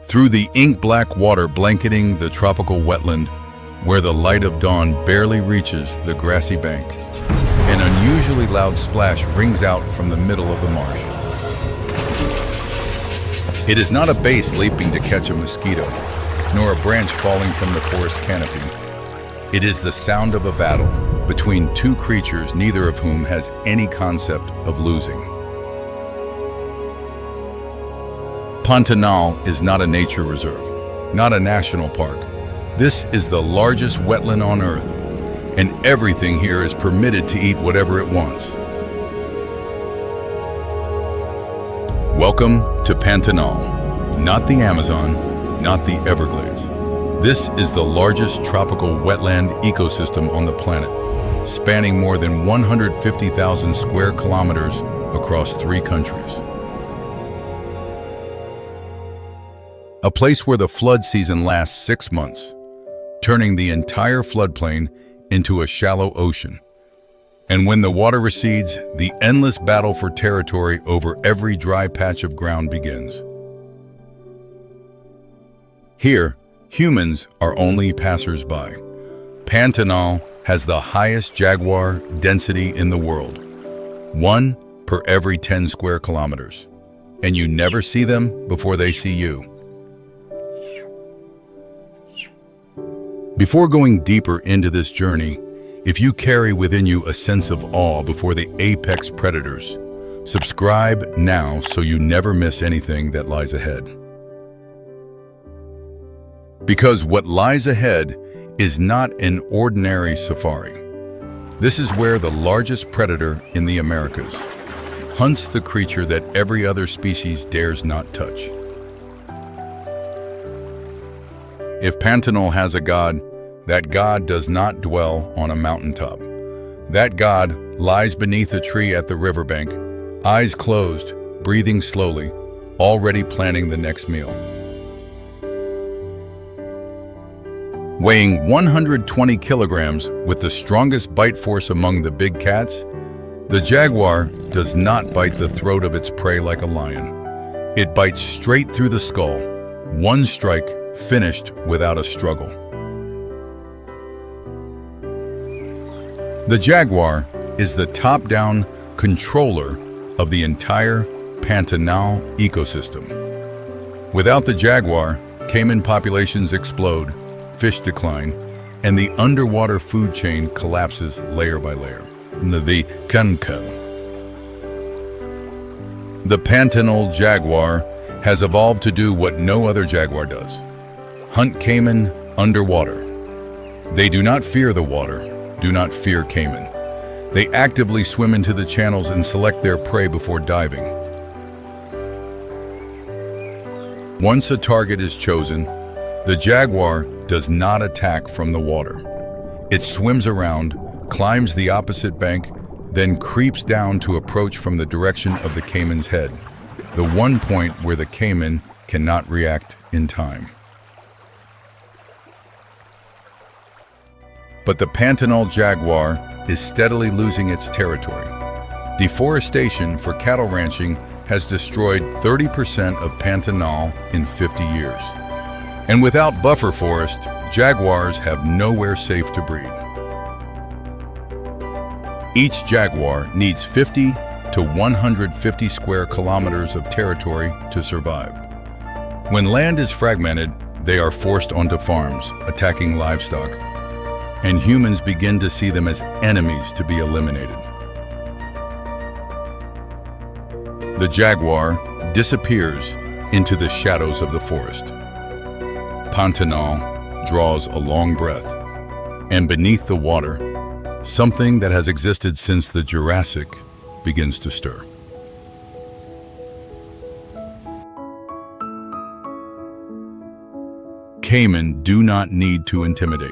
through the ink-black water blanketing the tropical wetland where the light of dawn barely reaches the grassy bank. An unusually loud splash rings out from the middle of the marsh. It is not a bass leaping to catch a mosquito, nor a branch falling from the forest canopy. It is the sound of a battle between two creatures, neither of whom has any concept of losing. Pantanal is not a nature reserve, not a national park. This is the largest wetland on Earth, and everything here is permitted to eat whatever it wants. Welcome to Pantanal, not the Amazon, not the Everglades. This is the largest tropical wetland ecosystem on the planet, spanning more than 150,000 square kilometers across 3 countries. A place where the flood season lasts 6 months, turning the entire floodplain into a shallow ocean. And when the water recedes, the endless battle for territory over every dry patch of ground begins. Here, humans are only passers-by. Pantanal has the highest jaguar density in the world, 1 per every 10 square kilometers. And you never see them before they see you. Before going deeper into this journey, if you carry within you a sense of awe before the apex predators, subscribe now so you never miss anything that lies ahead. Because what lies ahead is not an ordinary safari. This is where the largest predator in the Americas hunts the creature that every other species dares not touch. If Pantanal has a god, that god does not dwell on a mountaintop. That god lies beneath a tree at the riverbank, eyes closed, breathing slowly, already planning the next meal. Weighing 120 kilograms with the strongest bite force among the big cats, the jaguar does not bite the throat of its prey like a lion. It bites straight through the skull, one strike finished without a struggle. The jaguar is the top-down controller of the entire Pantanal ecosystem. Without the jaguar, caiman populations explode, fish decline, and the underwater food chain collapses layer by layer. The canopy. The Pantanal jaguar has evolved to do what no other jaguar does: hunt caiman underwater. They do not fear the water, do not fear caiman. They actively swim into the channels and select their prey before diving. Once a target is chosen, the jaguar does not attack from the water. It swims around, climbs the opposite bank, then creeps down to approach from the direction of the caiman's head, the one point where the caiman cannot react in time. But the Pantanal jaguar is steadily losing its territory. Deforestation for cattle ranching has destroyed 30% of Pantanal in 50 years. And without buffer forest, jaguars have nowhere safe to breed. Each jaguar needs 50 to 150 square kilometers of territory to survive. When land is fragmented, they are forced onto farms, attacking livestock, and humans begin to see them as enemies to be eliminated. The jaguar disappears into the shadows of the forest. Pantanal draws a long breath, and beneath the water, something that has existed since the Jurassic begins to stir. Cayman do not need to intimidate.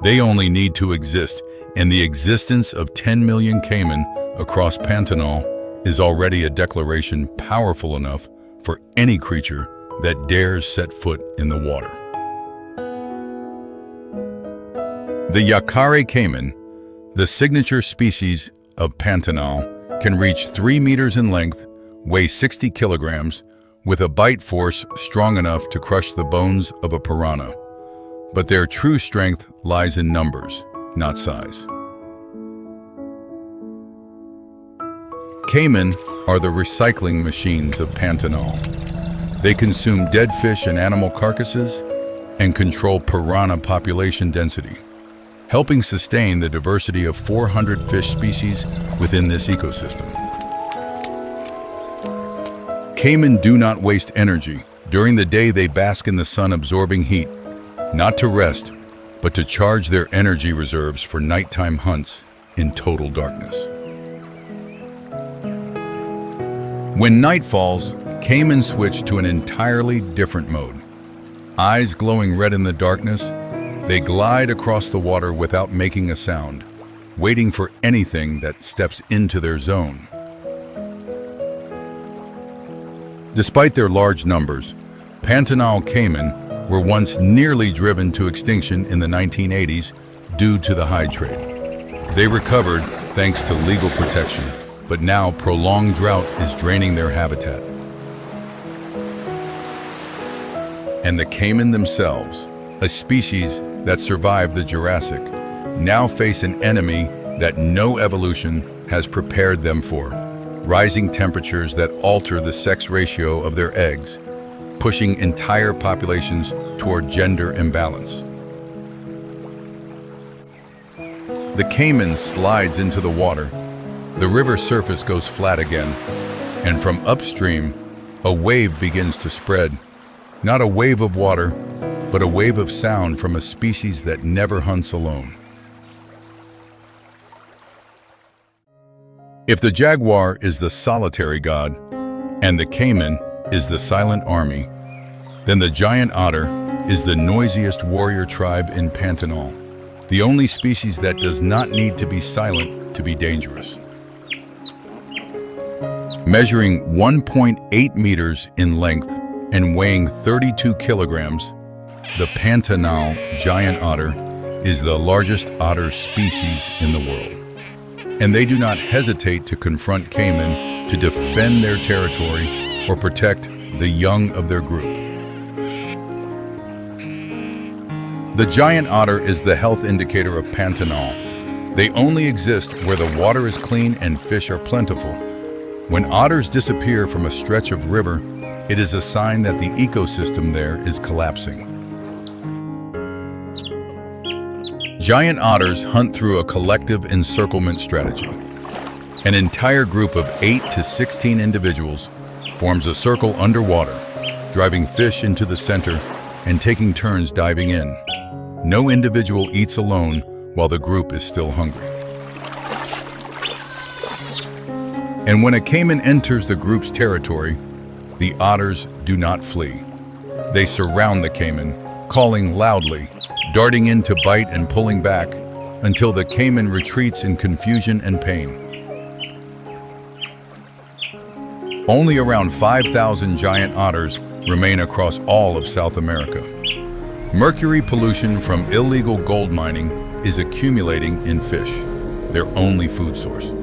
They only need to exist, and the existence of 10 million cayman across Pantanal is already a declaration powerful enough for any creature that dares set foot in the water. The Yakari cayman, the signature species of Pantanal, can reach 3 meters in length, weigh 60 kilograms, with a bite force strong enough to crush the bones of a piranha. But their true strength lies in numbers, not size. Cayman are the recycling machines of Pantanal. They consume dead fish and animal carcasses and control piranha population density, helping sustain the diversity of 400 fish species within this ecosystem. Cayman do not waste energy. During the day, they bask in the sun, absorbing heat, not to rest, but to charge their energy reserves for nighttime hunts in total darkness. When night falls, cayman switch to an entirely different mode. Eyes glowing red in the darkness, they glide across the water without making a sound, waiting for anything that steps into their zone. Despite their large numbers, Pantanal cayman were once nearly driven to extinction in the 1980s due to the hide trade. They recovered thanks to legal protection, but now prolonged drought is draining their habitat. And the cayman themselves, a species that survived the Jurassic, now face an enemy that no evolution has prepared them for: rising temperatures that alter the sex ratio of their eggs, pushing entire populations toward gender imbalance. The cayman slides into the water, the river surface goes flat again, and from upstream, a wave begins to spread. Not a wave of water, but a wave of sound from a species that never hunts alone. If the jaguar is the solitary god, and the cayman is the silent army, then the giant otter is the noisiest warrior tribe in Pantanal, the only species that does not need to be silent to be dangerous. Measuring 1.8 meters in length and weighing 32 kilograms, the Pantanal giant otter is the largest otter species in the world. And they do not hesitate to confront cayman to defend their territory or protect the young of their group. The giant otter is the health indicator of Pantanal. They only exist where the water is clean and fish are plentiful. When otters disappear from a stretch of river, it is a sign that the ecosystem there is collapsing. Giant otters hunt through a collective encirclement strategy. An entire group of 8 to 16 individuals forms a circle underwater, driving fish into the center and taking turns diving in. No individual eats alone while the group is still hungry. And when a cayman enters the group's territory, the otters do not flee. They surround the cayman, calling loudly, darting in to bite and pulling back until the cayman retreats in confusion and pain. Only around 5,000 giant otters remain across all of South America. Mercury pollution from illegal gold mining is accumulating in fish, their only food source.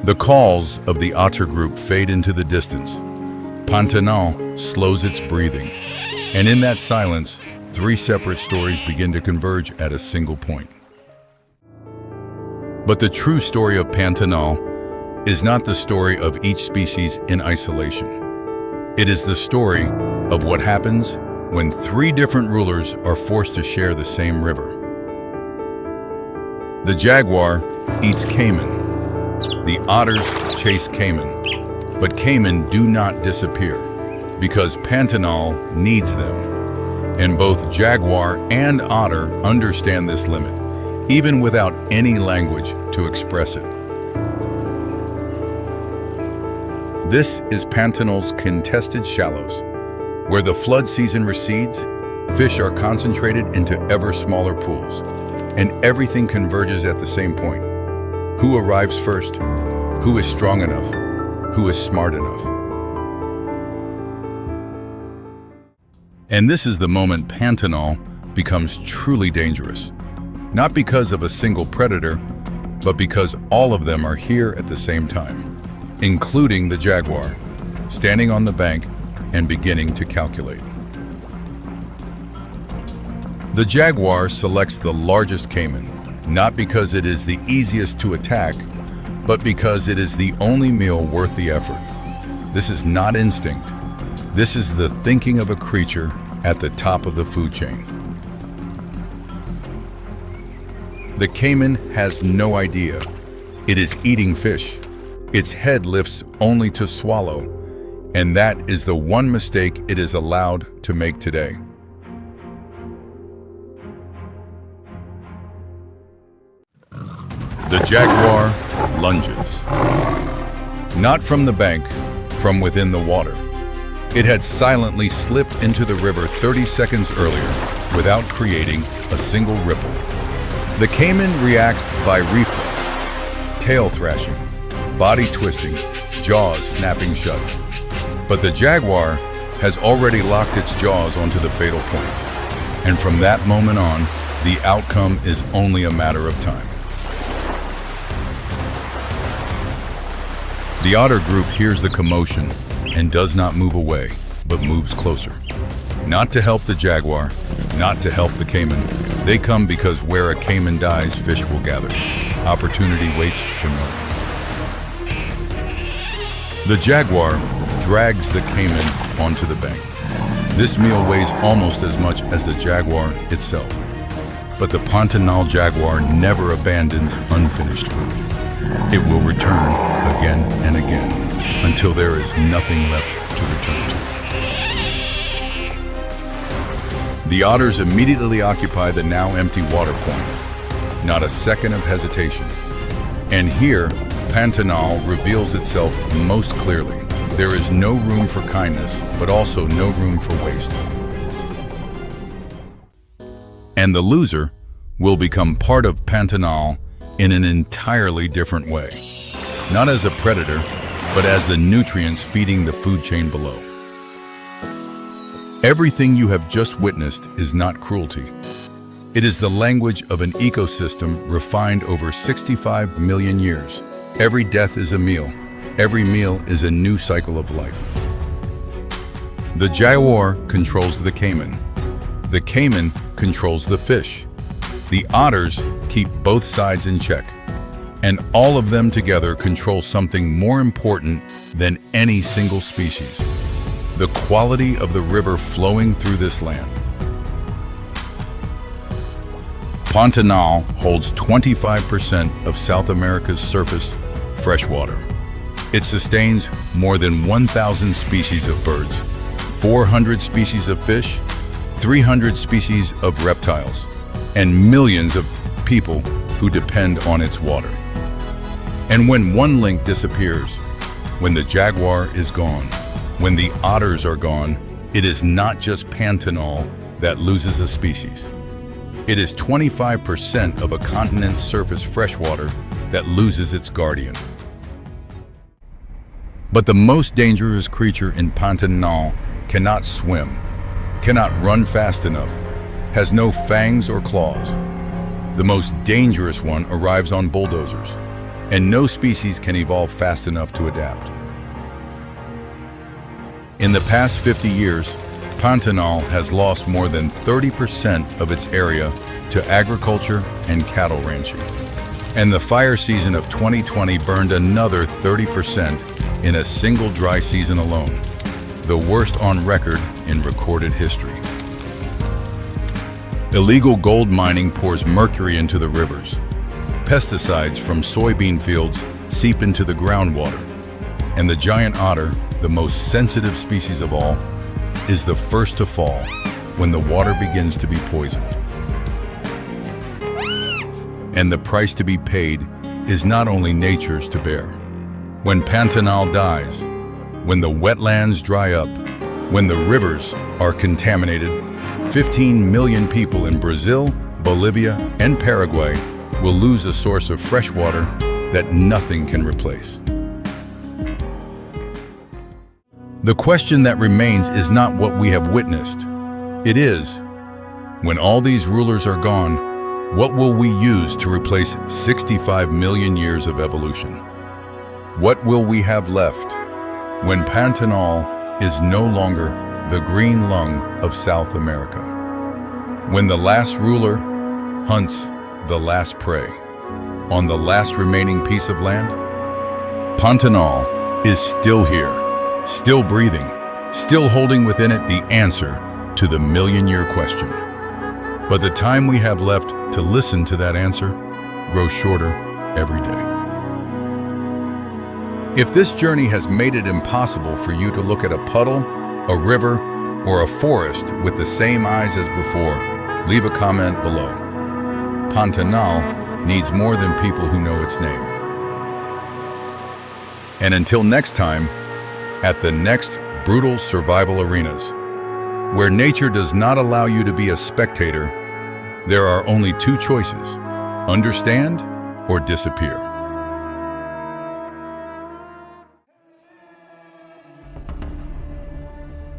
The calls of the otter group fade into the distance. Pantanal slows its breathing, and in that silence, 3 separate stories begin to converge at a single point. But the true story of Pantanal is not the story of each species in isolation. It is the story of what happens when 3 different rulers are forced to share the same river. The jaguar eats cayman. The otters chase cayman, but cayman do not disappear because Pantanal needs them. And both jaguar and otter understand this limit, even without any language to express it. This is Pantanal's contested shallows. Where the flood season recedes, fish are concentrated into ever smaller pools, and everything converges at the same point. Who arrives first? Who is strong enough? Who is smart enough? And this is the moment Pantanal becomes truly dangerous. Not because of a single predator, but because all of them are here at the same time, including the jaguar, standing on the bank and beginning to calculate. The jaguar selects the largest caiman, not because it is the easiest to attack, but because it is the only meal worth the effort. This is not instinct. This is the thinking of a creature at the top of the food chain. The caiman has no idea. It is eating fish. Its head lifts only to swallow, and that is the one mistake it is allowed to make today. The jaguar lunges. Not from the bank, from within the water. It had silently slipped into the river 30 seconds earlier without creating a single ripple. The caiman reacts by reflex, tail thrashing, body twisting, jaws snapping shut. But the jaguar has already locked its jaws onto the fatal point. And from that moment on, the outcome is only a matter of time. The otter group hears the commotion and does not move away, but moves closer. Not to help the jaguar, not to help the caiman. They come because where a caiman dies, fish will gather. Opportunity waits for no one. The jaguar drags the caiman onto the bank. This meal weighs almost as much as the jaguar itself. But the Pantanal jaguar never abandons unfinished food. It will return again and again until there is nothing left to return to. The otters immediately occupy the now empty water point. Not a second of hesitation. And here, Pantanal reveals itself most clearly. There is no room for kindness, but also no room for waste. And the loser will become part of Pantanal in an entirely different way. Not as a predator, but as the nutrients feeding the food chain below. Everything you have just witnessed is not cruelty. It is the language of an ecosystem refined over 65 million years. Every death is a meal. Every meal is a new cycle of life. The jaguar controls the caiman. The caiman controls the fish. The otters keep both sides in check. And all of them together control something more important than any single species: the quality of the river flowing through this land. Pantanal holds 25% of South America's surface freshwater. It sustains more than 1,000 species of birds, 400 species of fish, 300 species of reptiles, and millions of people who depend on its water. And when one link disappears, when the jaguar is gone, when the otters are gone, it is not just Pantanal that loses a species. It is 25% of a continent's surface freshwater that loses its guardian. But the most dangerous creature in Pantanal cannot swim, cannot run fast enough, has no fangs or claws. The most dangerous one arrives on bulldozers, and no species can evolve fast enough to adapt. In the past 50 years, Pantanal has lost more than 30% of its area to agriculture and cattle ranching. And the fire season of 2020 burned another 30% in a single dry season alone, the worst on record in recorded history. Illegal gold mining pours mercury into the rivers. Pesticides from soybean fields seep into the groundwater. And the giant otter, the most sensitive species of all, is the first to fall when the water begins to be poisoned. And the price to be paid is not only nature's to bear. When Pantanal dies, when the wetlands dry up, when the rivers are contaminated, 15 million people in Brazil, Bolivia, and Paraguay will lose a source of fresh water that nothing can replace. The question that remains is not what we have witnessed. It is, when all these rulers are gone, What will we use to replace 65 million years of evolution? What will we have left when Pantanal is no longer the green lung of South America? When the last ruler hunts the last prey on the last remaining piece of land? Pantanal is still here, still breathing, still holding within it the answer to the million-year question. But the time we have left to listen to that answer grows shorter every day. If this journey has made it impossible for you to look at a puddle, a river, or a forest with the same eyes as before, leave a comment below. Pantanal needs more than people who know its name. And until next time, at the next brutal survival arenas, where nature does not allow you to be a spectator, there are only two choices: understand or disappear.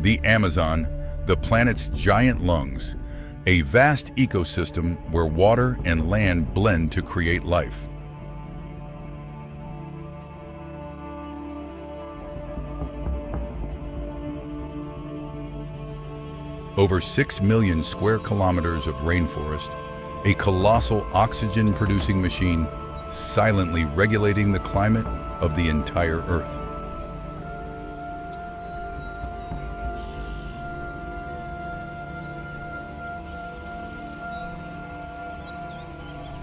The Amazon, the planet's giant lungs, a vast ecosystem where water and land blend to create life. Over 6 million square kilometers of rainforest, a colossal oxygen-producing machine silently regulating the climate of the entire Earth.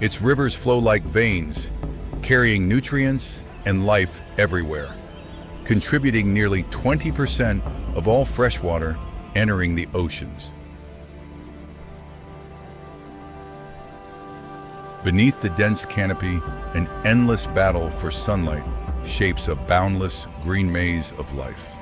Its rivers flow like veins, carrying nutrients and life everywhere, contributing nearly 20% of all freshwater entering the oceans. Beneath the dense canopy, an endless battle for sunlight shapes a boundless green maze of life.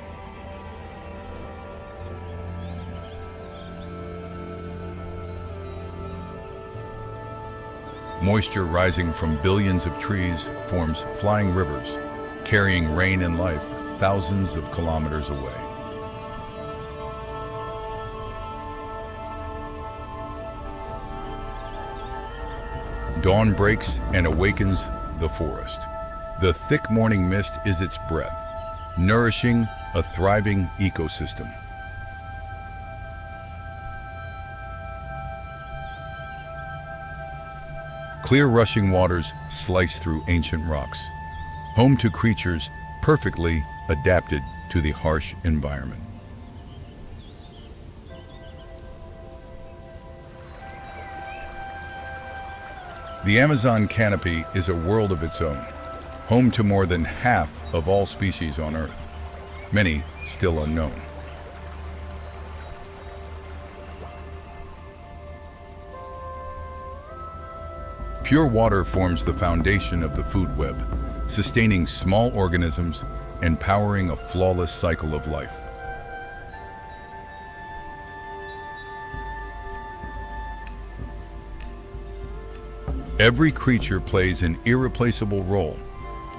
Moisture rising from billions of trees forms flying rivers, carrying rain and life thousands of kilometers away. Dawn breaks and awakens the forest. The thick morning mist is its breath, nourishing a thriving ecosystem. Clear rushing waters slice through ancient rocks, home to creatures perfectly adapted to the harsh environment. The Amazon canopy is a world of its own, home to more than half of all species on Earth, many still unknown. Pure water forms the foundation of the food web, sustaining small organisms and powering a flawless cycle of life. Every creature plays an irreplaceable role,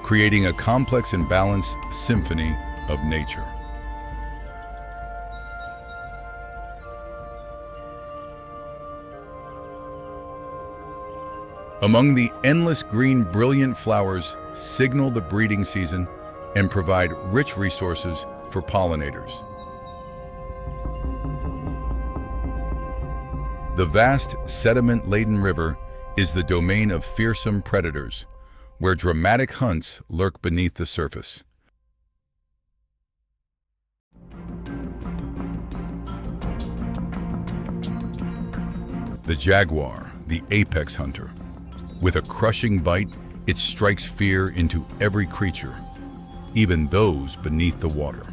creating a complex and balanced symphony of nature. Among the endless green, brilliant flowers signal the breeding season and provide rich resources for pollinators. The vast sediment-laden river is the domain of fearsome predators, where dramatic hunts lurk beneath the surface. The jaguar, the apex hunter. With a crushing bite, it strikes fear into every creature, even those beneath the water.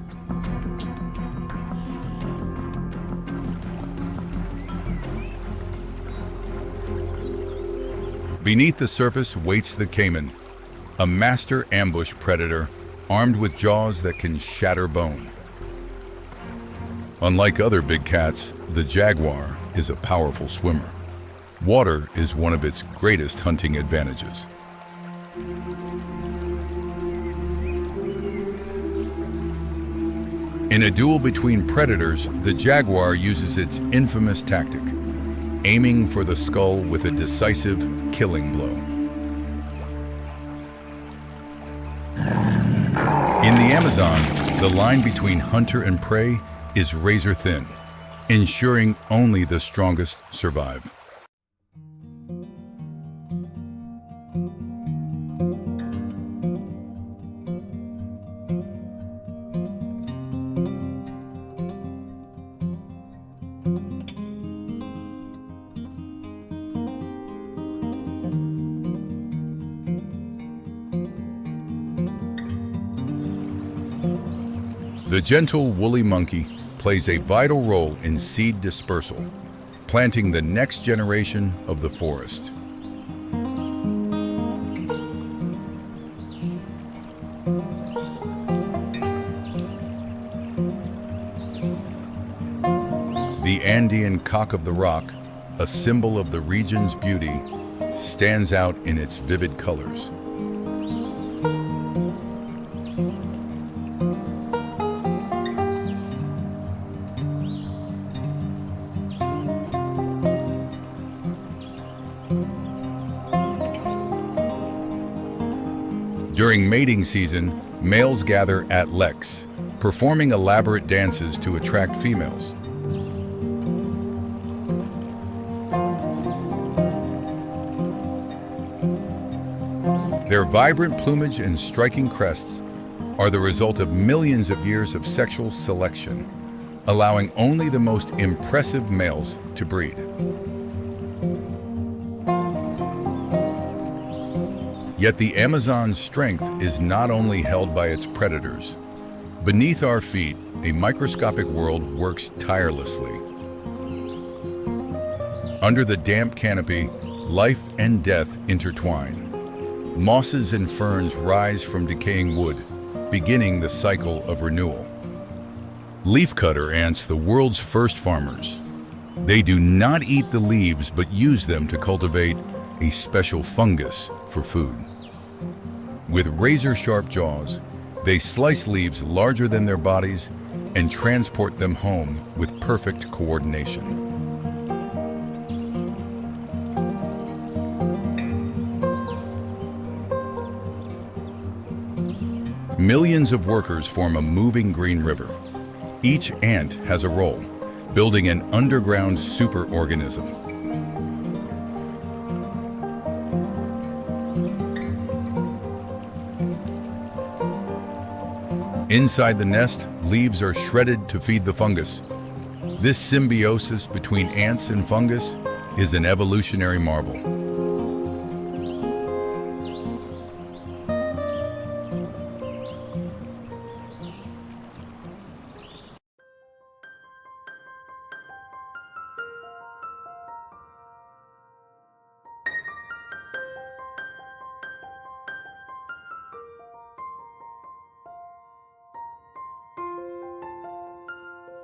Beneath the surface waits the cayman, a master ambush predator armed with jaws that can shatter bone. Unlike other big cats, the jaguar is a powerful swimmer. Water is one of its greatest hunting advantages. In a duel between predators, the jaguar uses its infamous tactic, aiming for the skull with a decisive killing blow. In the Amazon, the line between hunter and prey is razor thin, ensuring only the strongest survive. The gentle woolly monkey plays a vital role in seed dispersal, planting the next generation of the forest. The Andean cock of the rock, a symbol of the region's beauty, stands out in its vivid colors. During mating season, males gather at leks, performing elaborate dances to attract females. Their vibrant plumage and striking crests are the result of millions of years of sexual selection, allowing only the most impressive males to breed. Yet the Amazon's strength is not only held by its predators. Beneath our feet, a microscopic world works tirelessly. Under the damp canopy, life and death intertwine. Mosses and ferns rise from decaying wood, beginning the cycle of renewal. Leafcutter ants, the world's first farmers. They do not eat the leaves, but use them to cultivate a special fungus for food. With razor-sharp jaws, they slice leaves larger than their bodies and transport them home with perfect coordination. Millions of workers form a moving green river. Each ant has a role, building an underground superorganism. Inside the nest, leaves are shredded to feed the fungus. This symbiosis between ants and fungus is an evolutionary marvel.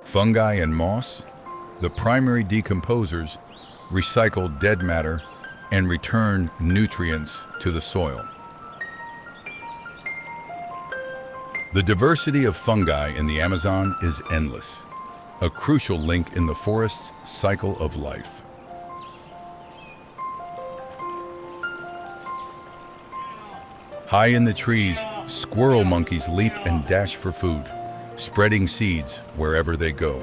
Fungi and moss, the primary decomposers, recycle dead matter and return nutrients to the soil. The diversity of fungi in the Amazon is endless, a crucial link in the forest's cycle of life. High in the trees, squirrel monkeys leap and dash for food, spreading seeds wherever they go.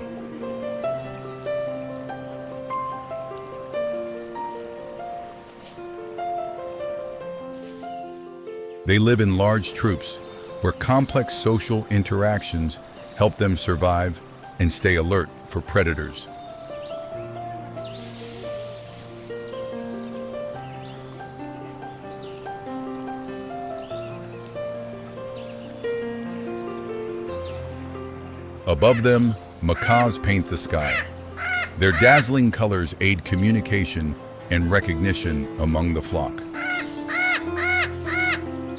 They live in large troops, where complex social interactions help them survive and stay alert for predators. Above them, macaws paint the sky. Their dazzling colors aid communication and recognition among the flock.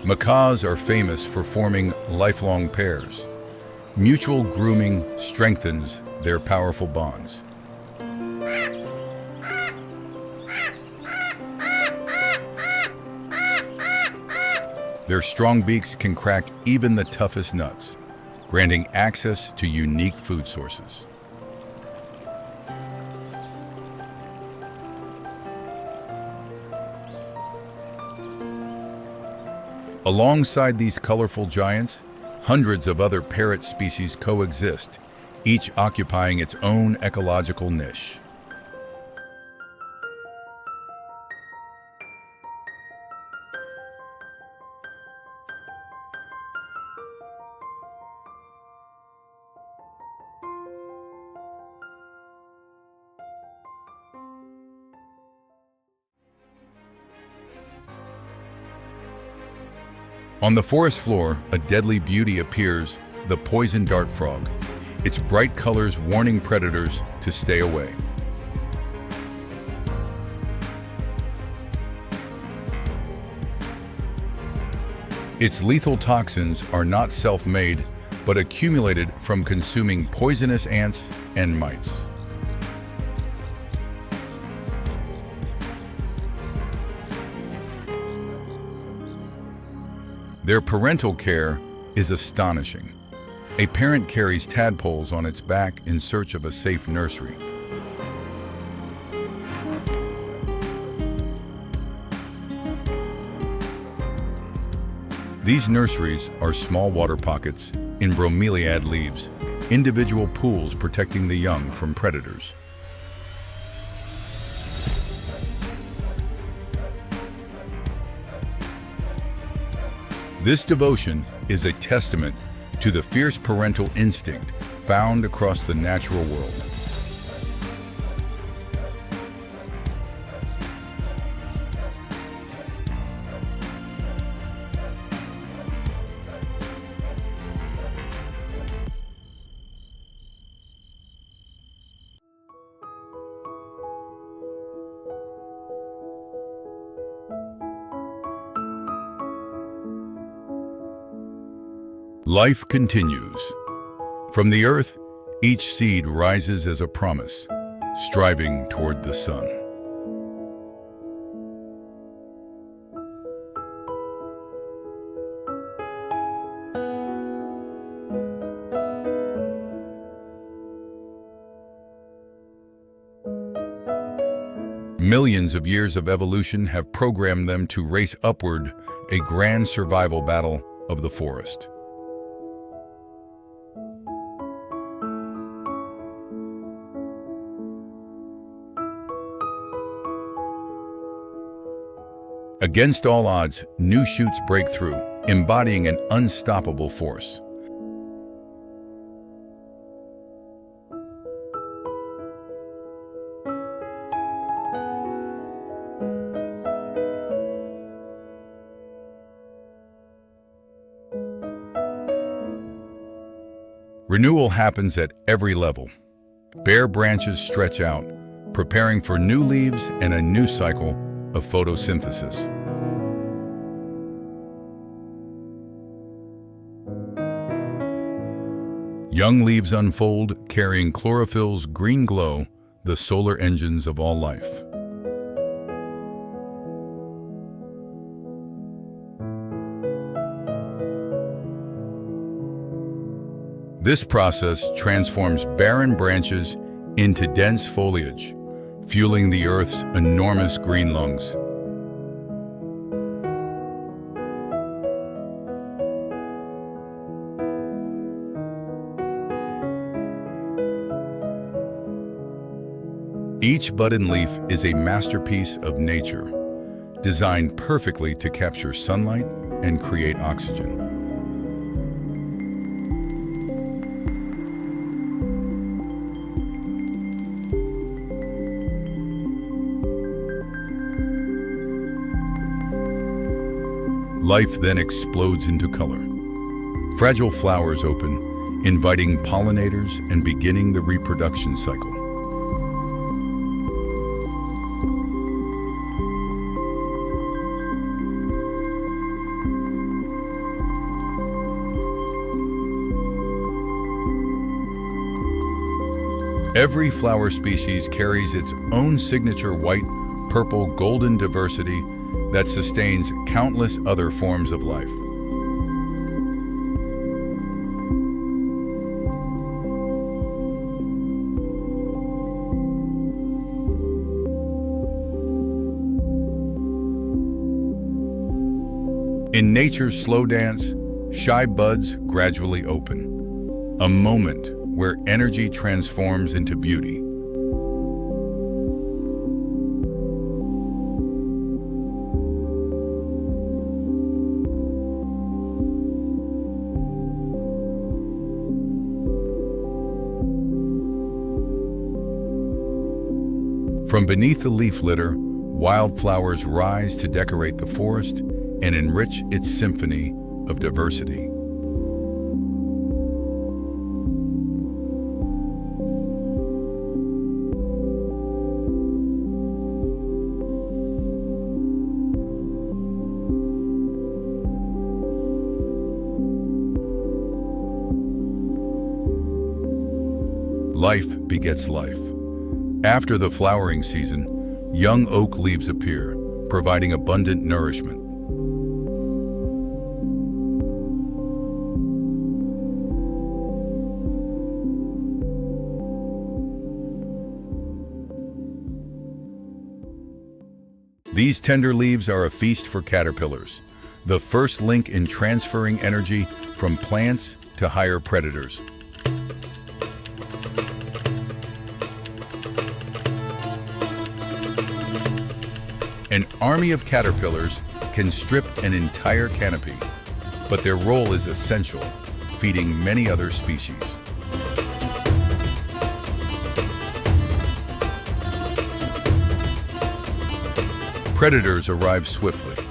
Macaws are famous for forming lifelong pairs. Mutual grooming strengthens their powerful bonds. Their strong beaks can crack even the toughest nuts, granting access to unique food sources. Alongside these colorful giants, hundreds of other parrot species coexist, each occupying its own ecological niche. On the forest floor, a deadly beauty appears, the poison dart frog, its bright colors warning predators to stay away. Its lethal toxins are not self-made, but accumulated from consuming poisonous ants and mites. Their parental care is astonishing. A parent carries tadpoles on its back in search of a safe nursery. These nurseries are small water pockets in bromeliad leaves, individual pools protecting the young from predators. This devotion is a testament to the fierce parental instinct found across the natural world. Life continues. From the earth, each seed rises as a promise, striving toward the sun. Millions of years of evolution have programmed them to race upward, a grand survival battle of the forest. Against all odds, new shoots break through, embodying an unstoppable force. Renewal happens at every level. Bare branches stretch out, preparing for new leaves and a new cycle of photosynthesis. Young leaves unfold, carrying chlorophyll's green glow, the solar engines of all life. This process transforms barren branches into dense foliage, fueling the Earth's enormous green lungs. Each bud and leaf is a masterpiece of nature, designed perfectly to capture sunlight and create oxygen. Life then explodes into color. Fragile flowers open, inviting pollinators and beginning the reproduction cycle. Every flower species carries its own signature white, purple, golden diversity that sustains countless other forms of life. In nature's slow dance, shy buds gradually open. A moment where energy transforms into beauty. From beneath the leaf litter, wildflowers rise to decorate the forest and enrich its symphony of diversity. Life begets life. After the flowering season, young oak leaves appear, providing abundant nourishment. These tender leaves are a feast for caterpillars, the first link in transferring energy from plants to higher predators. An army of caterpillars can strip an entire canopy, but their role is essential, feeding many other species. Predators arrive swiftly.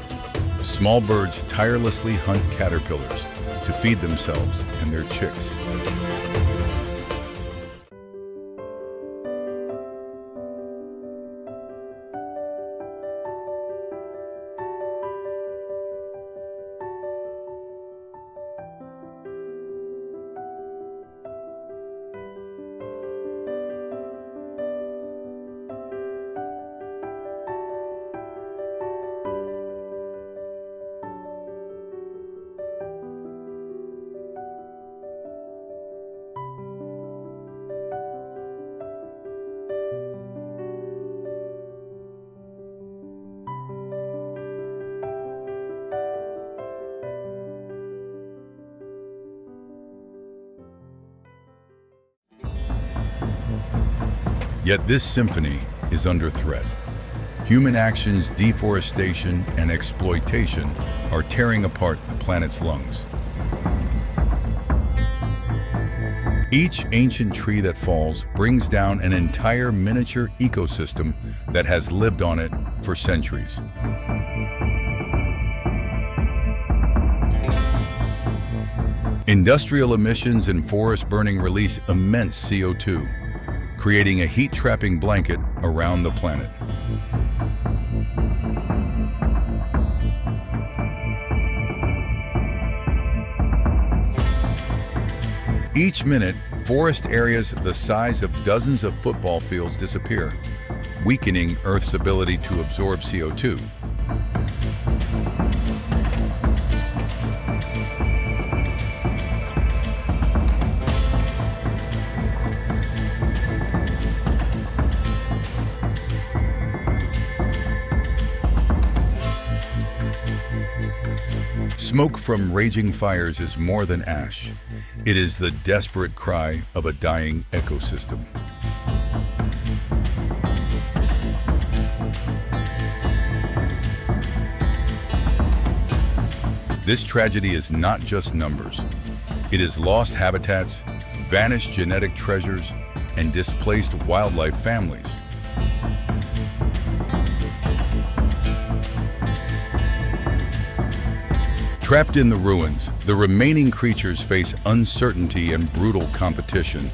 Small birds tirelessly hunt caterpillars to feed themselves and their chicks. Yet this symphony is under threat. Human actions, deforestation, and exploitation are tearing apart the planet's lungs. Each ancient tree that falls brings down an entire miniature ecosystem that has lived on it for centuries. Industrial emissions and forest burning release immense CO2, creating a heat-trapping blanket around the planet. Each minute, forest areas the size of dozens of football fields disappear, weakening Earth's ability to absorb CO2. Smoke from raging fires is more than ash. It is the desperate cry of a dying ecosystem. This tragedy is not just numbers. It is lost habitats, vanished genetic treasures, and displaced wildlife families. Trapped in the ruins, the remaining creatures face uncertainty and brutal competition.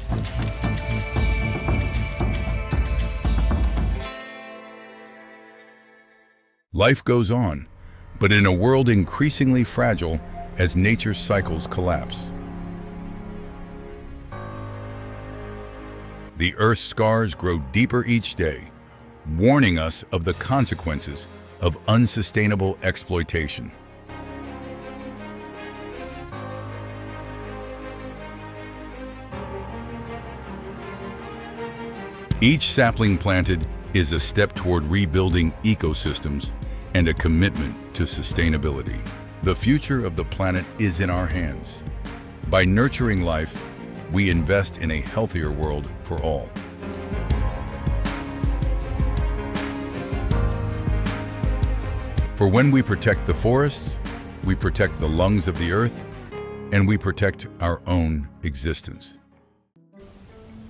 Life goes on, but in a world increasingly fragile as nature's cycles collapse. The Earth's scars grow deeper each day, warning us of the consequences of unsustainable exploitation. Each sapling planted is a step toward rebuilding ecosystems and a commitment to sustainability. The future of the planet is in our hands. By nurturing life, we invest in a healthier world for all. For when we protect the forests, we protect the lungs of the earth, and we protect our own existence.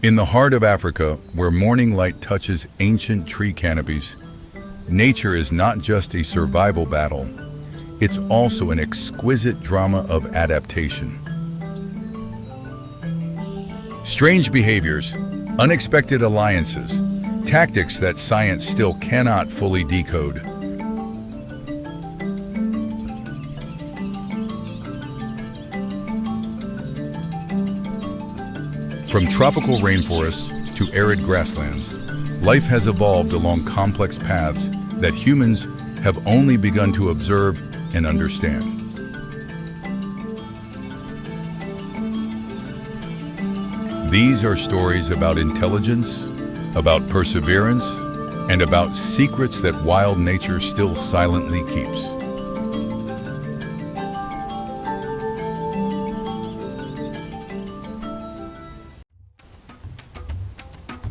In the heart of Africa, where morning light touches ancient tree canopies, nature is not just a survival battle, it's also an exquisite drama of adaptation. Strange behaviors, unexpected alliances, tactics that science still cannot fully decode. From tropical rainforests to arid grasslands, life has evolved along complex paths that humans have only begun to observe and understand. These are stories about intelligence, about perseverance, and about secrets that wild nature still silently keeps.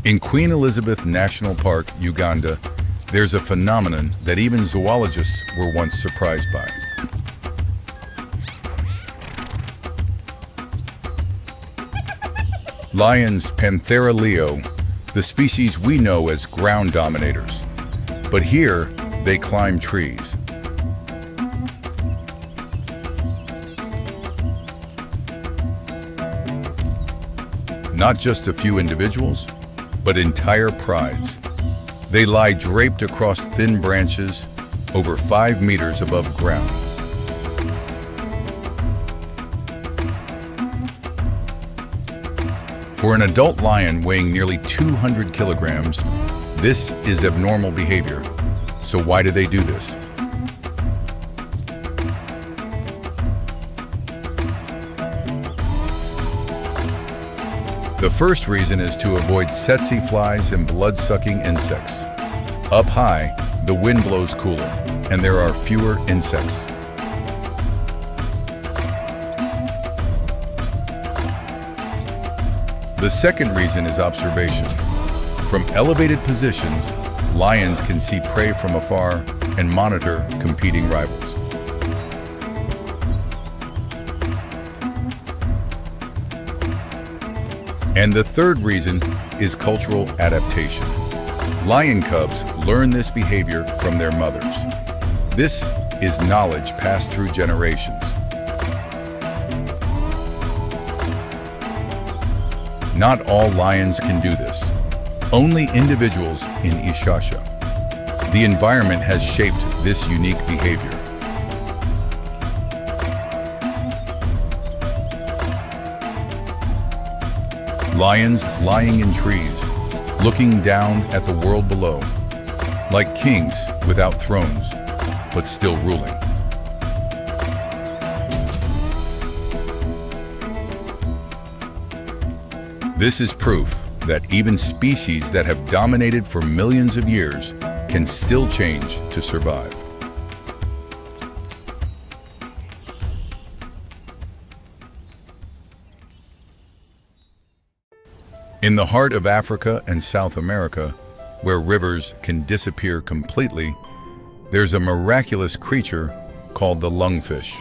In Queen Elizabeth National Park, Uganda, there's a phenomenon that even zoologists were once surprised by. Lions, Panthera leo, the species we know as ground dominators. But here, they climb trees. Not just a few individuals, but entire prides. They lie draped across thin branches over 5 meters above ground. For an adult lion weighing nearly 200 kilograms, this is abnormal behavior. So why do they do this? The first reason is to avoid tsetse flies and blood-sucking insects. Up high, the wind blows cooler, and there are fewer insects. The second reason is observation. From elevated positions, lions can see prey from afar and monitor competing rivals. And the third reason is cultural adaptation. Lion cubs learn this behavior from their mothers. This is knowledge passed through generations. Not all lions can do this. Only individuals in Ishasha. The environment has shaped this unique behavior. Lions lying in trees, looking down at the world below, like kings without thrones, but still ruling. This is proof that even species that have dominated for millions of years can still change to survive. In the heart of Africa and South America, where rivers can disappear completely, there's a miraculous creature called the lungfish.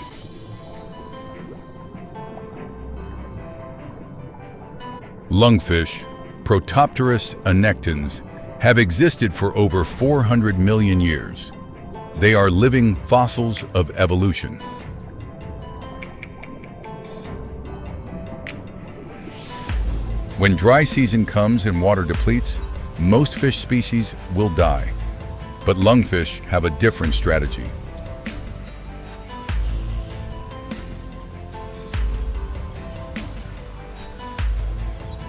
Lungfish, Protopterus annectans, have existed for over 400 million years. They are living fossils of evolution. When dry season comes and water depletes, most fish species will die. But lungfish have a different strategy.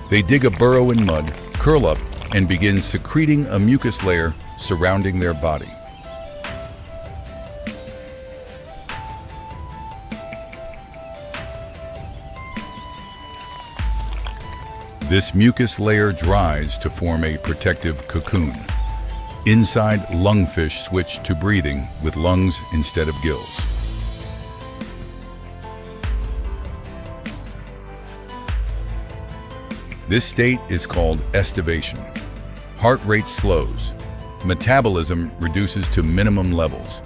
They dig a burrow in mud, curl up, and begin secreting a mucus layer surrounding their body. This mucus layer dries to form a protective cocoon. Inside, lungfish switch to breathing with lungs instead of gills. This state is called estivation. Heart rate slows. Metabolism reduces to minimum levels.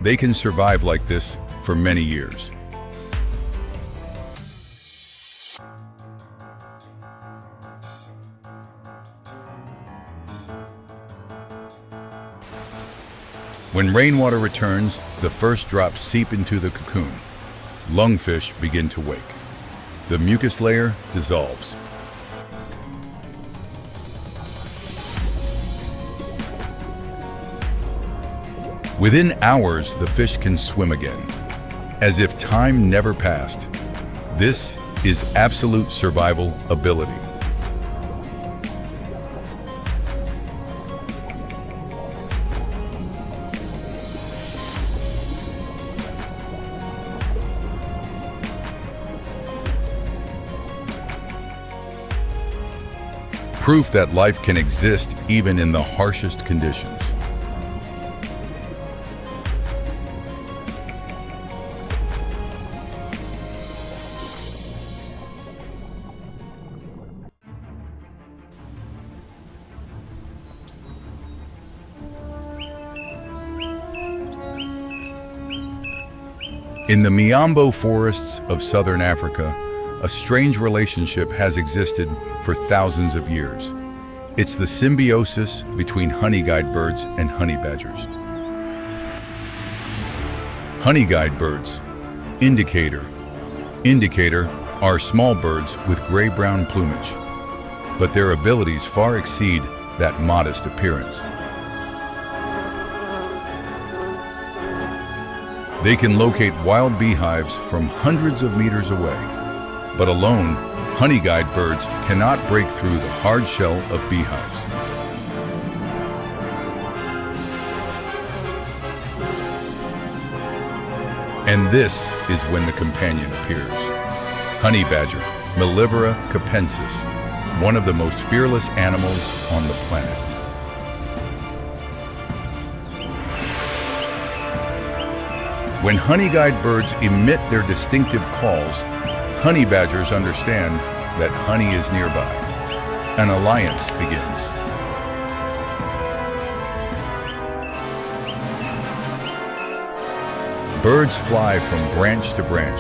They can survive like this for many years. When rainwater returns, the first drops seep into the cocoon. Lungfish begin to wake. The mucus layer dissolves. Within hours, the fish can swim again, as if time never passed. This is absolute survival ability. Proof that life can exist even in the harshest conditions. In the Miombo forests of southern Africa, a strange relationship has existed for thousands of years. It's the symbiosis between honey guide birds and honey badgers. Honey guide birds, indicator are small birds with gray-brown plumage, but their abilities far exceed that modest appearance. They can locate wild beehives from hundreds of meters away, but alone, honey guide birds cannot break through the hard shell of beehives. And this is when the companion appears. Honey badger, Mellivora capensis, one of the most fearless animals on the planet. When honey guide birds emit their distinctive calls, honey badgers understand that honey is nearby. An alliance begins. Birds fly from branch to branch,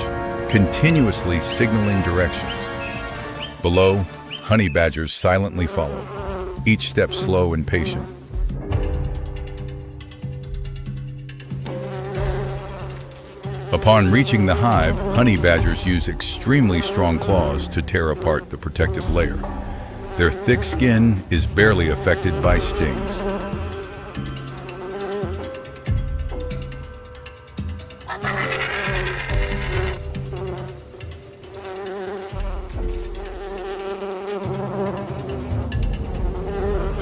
continuously signaling directions. Below, honey badgers silently follow, each step slow and patient. Upon reaching the hive, honey badgers use extremely strong claws to tear apart the protective layer. Their thick skin is barely affected by stings.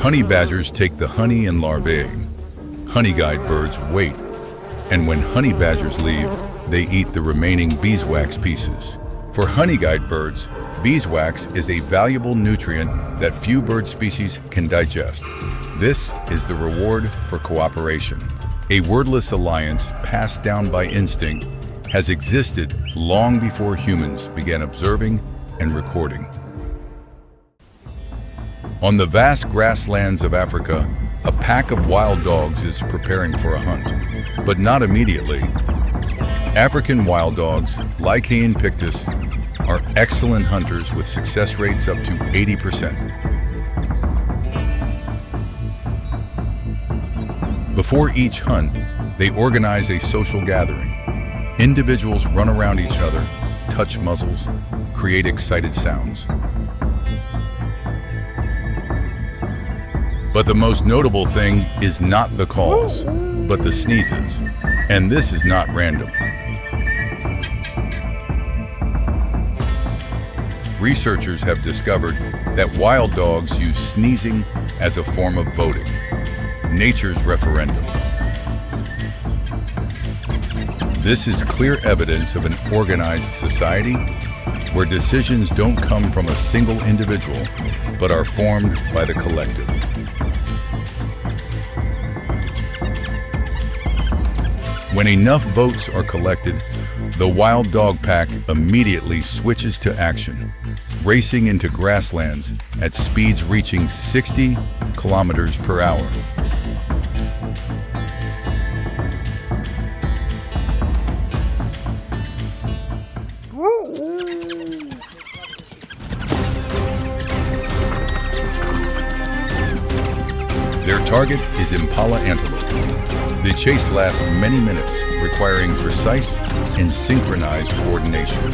Honey badgers take the honey and larvae. Honey guide birds wait, and when honey badgers leave, they eat the remaining beeswax pieces. For honey guide birds, beeswax is a valuable nutrient that few bird species can digest. This is the reward for cooperation. A wordless alliance passed down by instinct has existed long before humans began observing and recording. On the vast grasslands of Africa, a pack of wild dogs is preparing for a hunt, but not immediately. African wild dogs, Lycaon pictus, are excellent hunters with success rates up to 80%. Before each hunt, they organize a social gathering. Individuals run around each other, touch muzzles, create excited sounds. But the most notable thing is not the calls, but the sneezes. And this is not random. Researchers have discovered that wild dogs use sneezing as a form of voting, nature's referendum. This is clear evidence of an organized society where decisions don't come from a single individual, but are formed by the collective. When enough votes are collected, the wild dog pack immediately switches to action. racing into grasslands at speeds reaching 60 kilometers per hour. Their target is impala antelope. The chase lasts many minutes, requiring precise and synchronized coordination.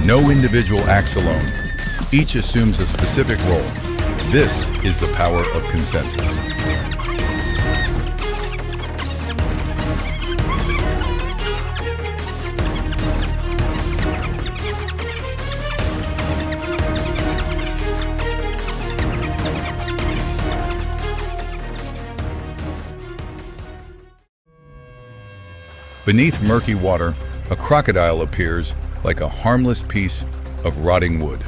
No individual acts alone. Each assumes a specific role. This is the power of consensus. Beneath murky water, a crocodile appears like a harmless piece of rotting wood.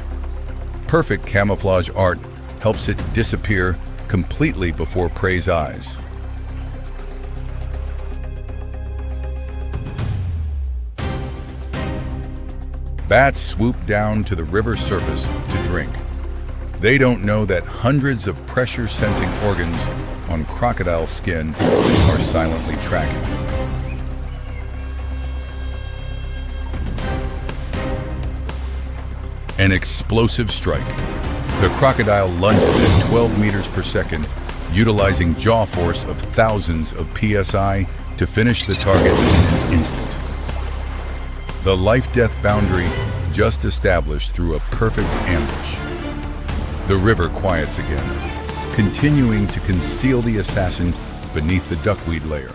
Perfect camouflage art helps it disappear completely before prey's eyes. Bats swoop down to the river surface to drink. They don't know that hundreds of pressure-sensing organs on crocodile skin are silently tracking. An explosive strike. The crocodile lunges at 12 meters per second, utilizing jaw force of thousands of PSI to finish the target in an instant. The life-death boundary just established through a perfect ambush. The river quiets again, continuing to conceal the assassin beneath the duckweed layer.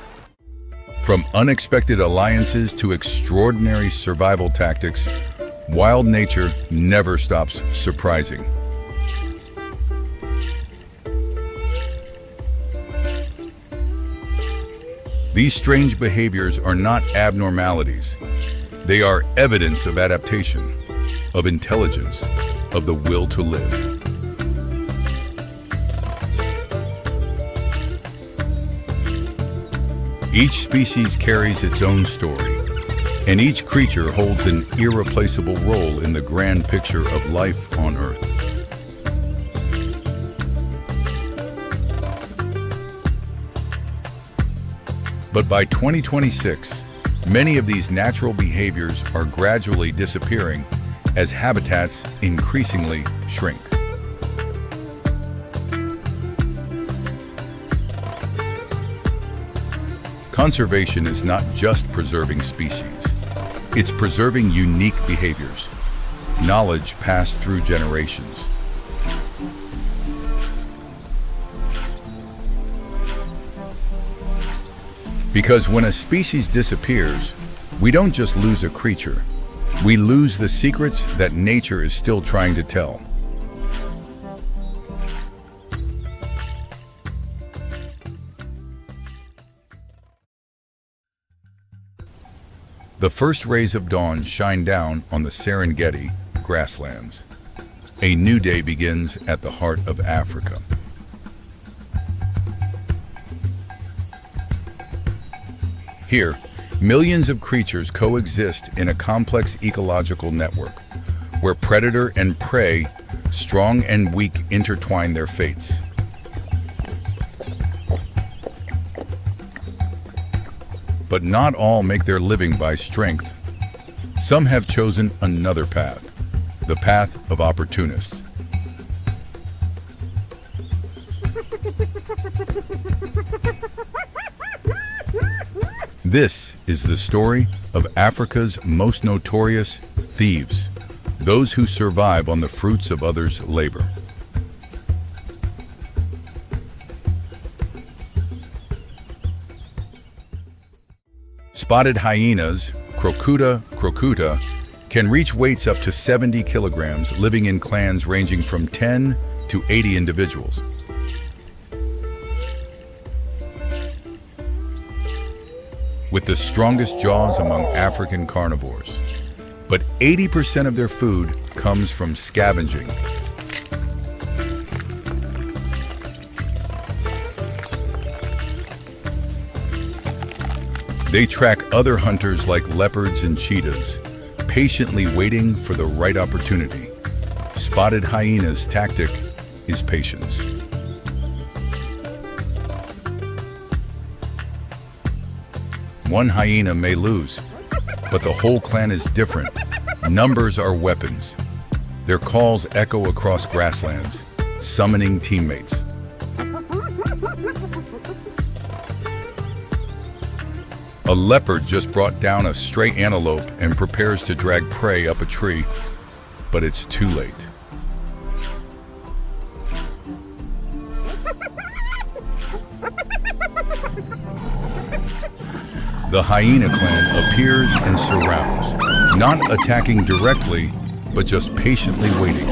From unexpected alliances to extraordinary survival tactics, wild nature never stops surprising. These strange behaviors are not abnormalities. They are evidence of adaptation, of intelligence, of the will to live. Each species carries its own story, and each creature holds an irreplaceable role in the grand picture of life on Earth. But by 2026, many of these natural behaviors are gradually disappearing as habitats increasingly shrink. Conservation is not just preserving species. It's preserving unique behaviors, knowledge passed through generations. Because when a species disappears, we don't just lose a creature, we lose the secrets that nature is still trying to tell. The first rays of dawn shine down on the Serengeti grasslands. A new day begins at the heart of Africa. Here, millions of creatures coexist in a complex ecological network, where predator and prey, strong and weak, intertwine their fates. But not all make their living by strength. Some have chosen another path, the path of opportunists. This is the story of Africa's most notorious thieves, those who survive on the fruits of others' labor. Spotted hyenas, Crocuta crocuta, can reach weights up to 70 kilograms, living in clans ranging from 10 to 80 individuals. with the strongest jaws among African carnivores. But 80% of their food comes from scavenging. They track other hunters like leopards and cheetahs, patiently waiting for the right opportunity. Spotted hyena's tactic is patience. One hyena may lose, but the whole clan is different. Numbers are weapons. Their calls echo across grasslands, summoning teammates. A leopard just brought down a stray antelope and prepares to drag prey up a tree, but it's too late. The hyena clan appears and surrounds, not attacking directly, but just patiently waiting,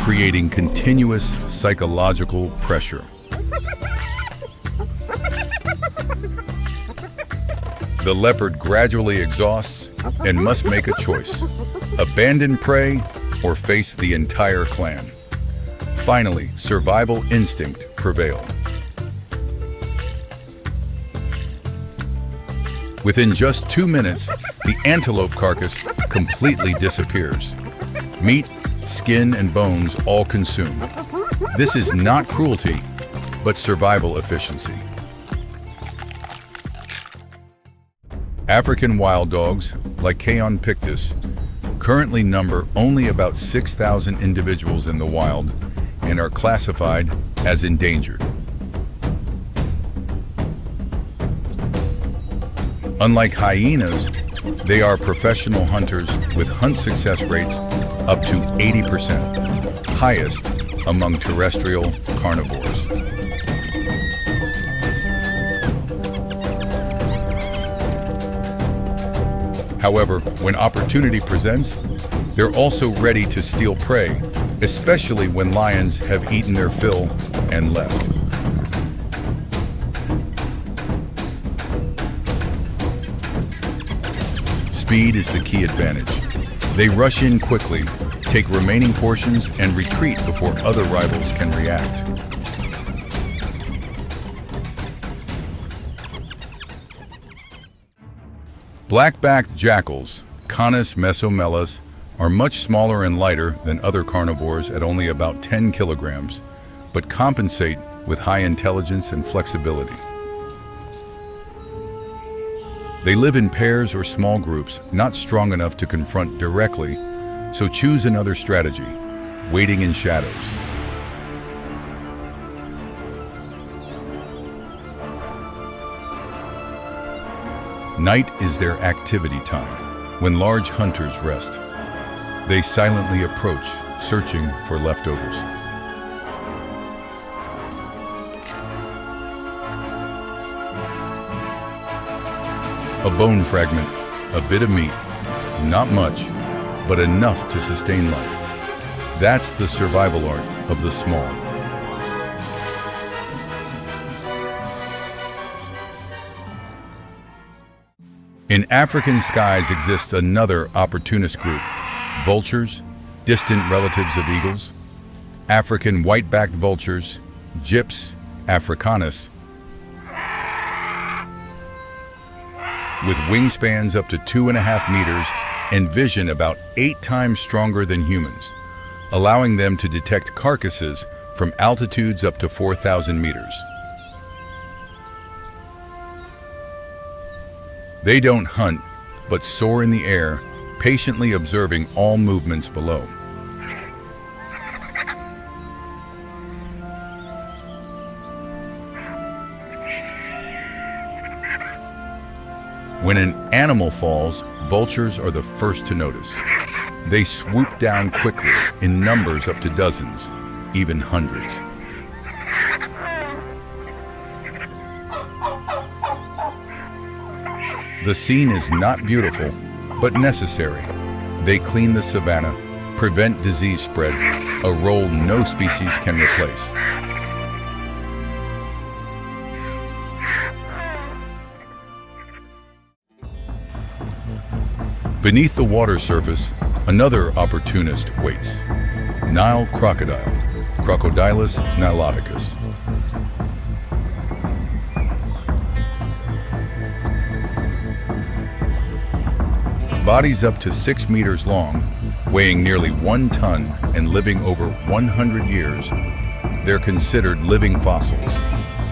creating continuous psychological pressure. The leopard gradually exhausts and must make a choice: abandon prey or face the entire clan. Finally, survival instinct prevailed. Within just 2 minutes, the antelope carcass completely disappears. Meat, skin, and bones all consumed. This is not cruelty, but survival efficiency. African wild dogs, like cayman pictus, currently number only about 6,000 individuals in the wild and are classified as endangered. Unlike hyenas, they are professional hunters with hunt success rates up to 80%, highest among terrestrial carnivores. However, when opportunity presents, they're also ready to steal prey, especially when lions have eaten their fill and left. Speed is the key advantage. They rush in quickly, take remaining portions, and retreat before other rivals can react. Black-backed jackals, Canis mesomelas, are much smaller and lighter than other carnivores at only about 10 kilograms, but compensate with high intelligence and flexibility. They live in pairs or small groups, not strong enough to confront directly, so choose another strategy: waiting in shadows. Night is their activity time, when large hunters rest. They silently approach, searching for leftovers. A bone fragment, a bit of meat, not much, but enough to sustain life. That's the survival art of the small. In African skies exists another opportunist group: vultures, distant relatives of eagles. African white-backed vultures, Gyps africanus, with wingspans up to 2.5 meters and vision about 8 times stronger than humans, allowing them to detect carcasses from altitudes up to 4,000 meters. They don't hunt, but soar in the air, patiently observing all movements below. When an animal falls, vultures are the first to notice. They swoop down quickly, in numbers up to dozens, even hundreds. The scene is not beautiful, but necessary. They clean the savannah, prevent disease spread, a role no species can replace. Beneath the water surface, another opportunist waits. Nile crocodile, Crocodilus niloticus. Bodies up to 6 meters long, weighing nearly 1 ton and living over 100 years, they're considered living fossils,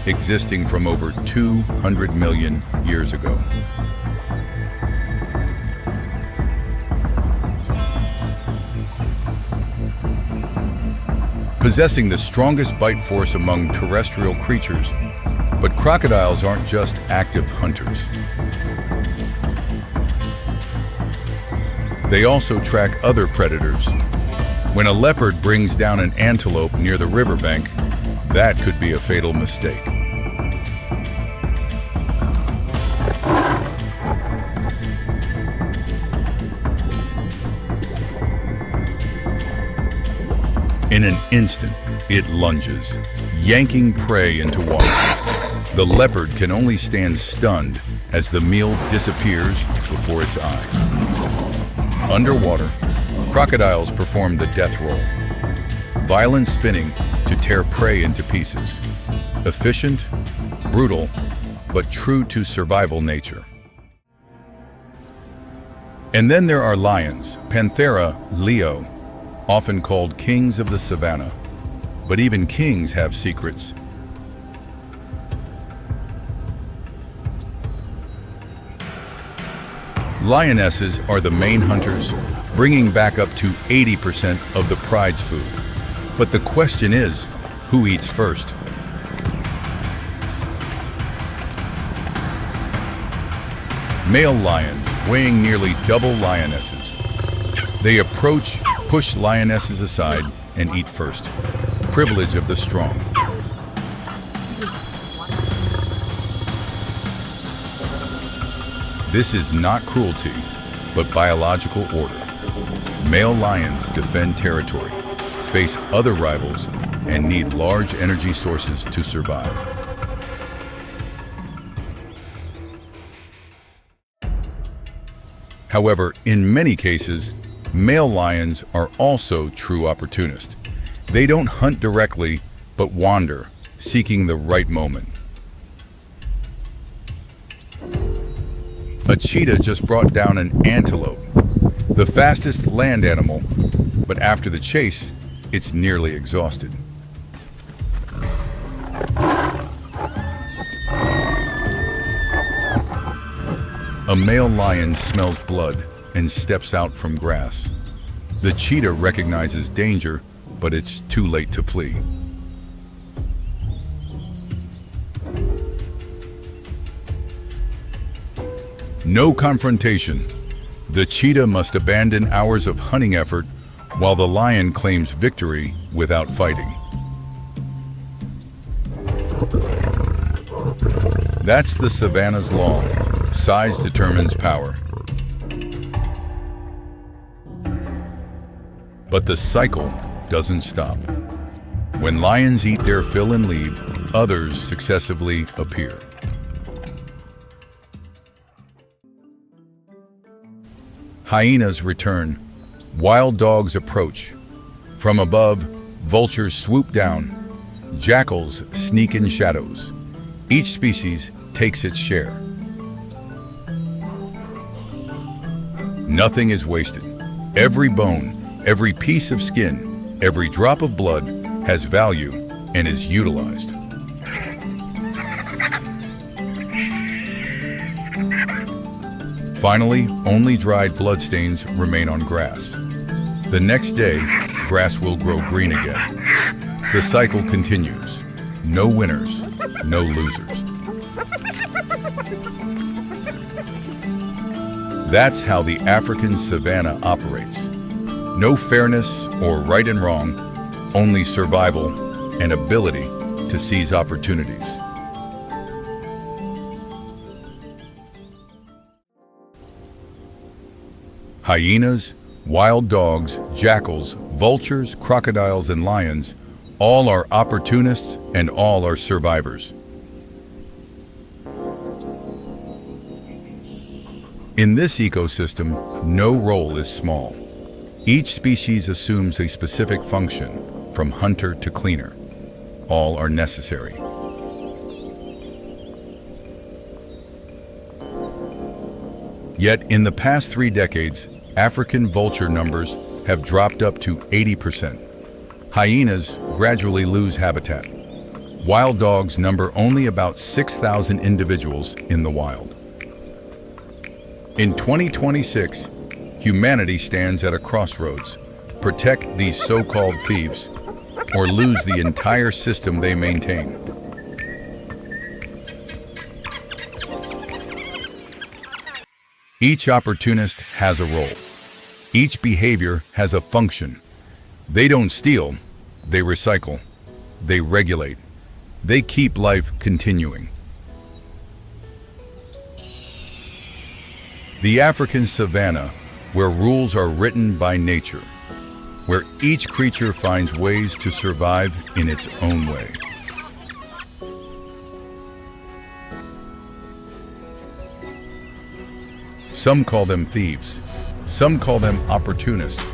existing from over 200 million years ago. Possessing the strongest bite force among terrestrial creatures, but crocodiles aren't just active hunters. They also track other predators. When a leopard brings down an antelope near the riverbank, that could be a fatal mistake. In an instant, it lunges, yanking prey into water. The leopard can only stand stunned as the meal disappears before its eyes. Underwater, crocodiles perform the death roll. Violent spinning to tear prey into pieces. Efficient, brutal, but true to survival nature. And then there are lions, Panthera leo, often called kings of the savannah. But even kings have secrets. Lionesses are the main hunters, bringing back up to 80% of the pride's food. But the question is, who eats first? Male lions, weighing nearly double lionesses. They approach, push lionesses aside, and eat first. Privilege of the strong. This is not cruelty, but biological order. Male lions defend territory, face other rivals, and need large energy sources to survive. However, in many cases, male lions are also true opportunists. They don't hunt directly, but wander, seeking the right moment. A cheetah just brought down an antelope, the fastest land animal, but after the chase, it's nearly exhausted. A male lion smells blood and steps out from grass. The cheetah recognizes danger, but it's too late to flee. No confrontation. The cheetah must abandon hours of hunting effort while the lion claims victory without fighting. That's the savannah's law. Size determines power. But the cycle doesn't stop. When lions eat their fill and leave, others successively appear. Hyenas return. Wild dogs approach. From above, vultures swoop down. Jackals sneak in shadows. Each species takes its share. Nothing is wasted. Every bone, every piece of skin, every drop of blood has value and is utilized. Finally, only dried bloodstains remain on grass. The next day, grass will grow green again. The cycle continues. No winners, no losers. That's how the African savanna operates. No fairness or right and wrong, only survival and ability to seize opportunities. Hyenas, wild dogs, jackals, vultures, crocodiles, and lions, all are opportunists and all are survivors. In this ecosystem, no role is small. Each species assumes a specific function, from hunter to cleaner. All are necessary. Yet, in the past 3 decades, African vulture numbers have dropped up to 80%. Hyenas gradually lose habitat. Wild dogs number only about 6,000 individuals in the wild. In 2026, humanity stands at a crossroads. Protect these so-called thieves, or lose the entire system they maintain. Each opportunist has a role. Each behavior has a function. They don't steal, they recycle, they regulate, they keep life continuing. The African savannah, where rules are written by nature, where each creature finds ways to survive in its own way. Some call them thieves, some call them opportunists,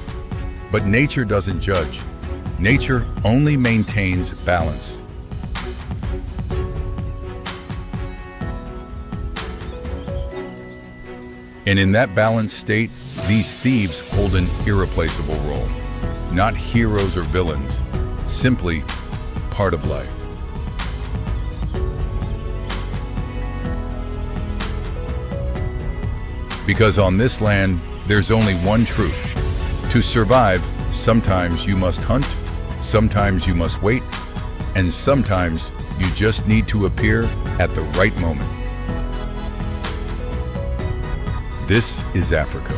but nature doesn't judge. Nature only maintains balance. And in that balanced state, these thieves hold an irreplaceable role. Not heroes or villains, simply part of life. Because on this land, there's only one truth. To survive, sometimes you must hunt, sometimes you must wait, and sometimes you just need to appear at the right moment. This is Africa,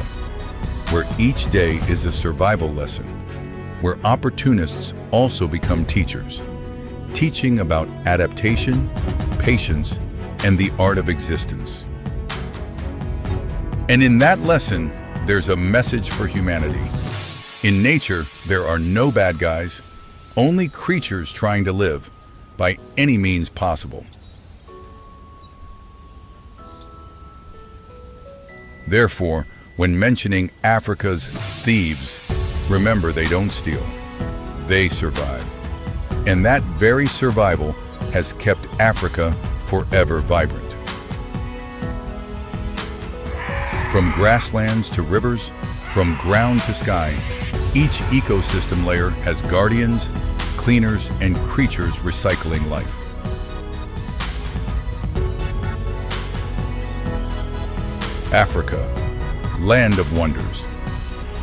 where each day is a survival lesson, where opportunists also become teachers, teaching about adaptation, patience, and the art of existence. And in that lesson, there's a message for humanity. In nature, there are no bad guys, only creatures trying to live by any means possible. Therefore, when mentioning Africa's thieves, remember they don't steal, they survive. And that very survival has kept Africa forever vibrant. From grasslands to rivers, from ground to sky, each ecosystem layer has guardians, cleaners, and creatures recycling life. Africa, land of wonders,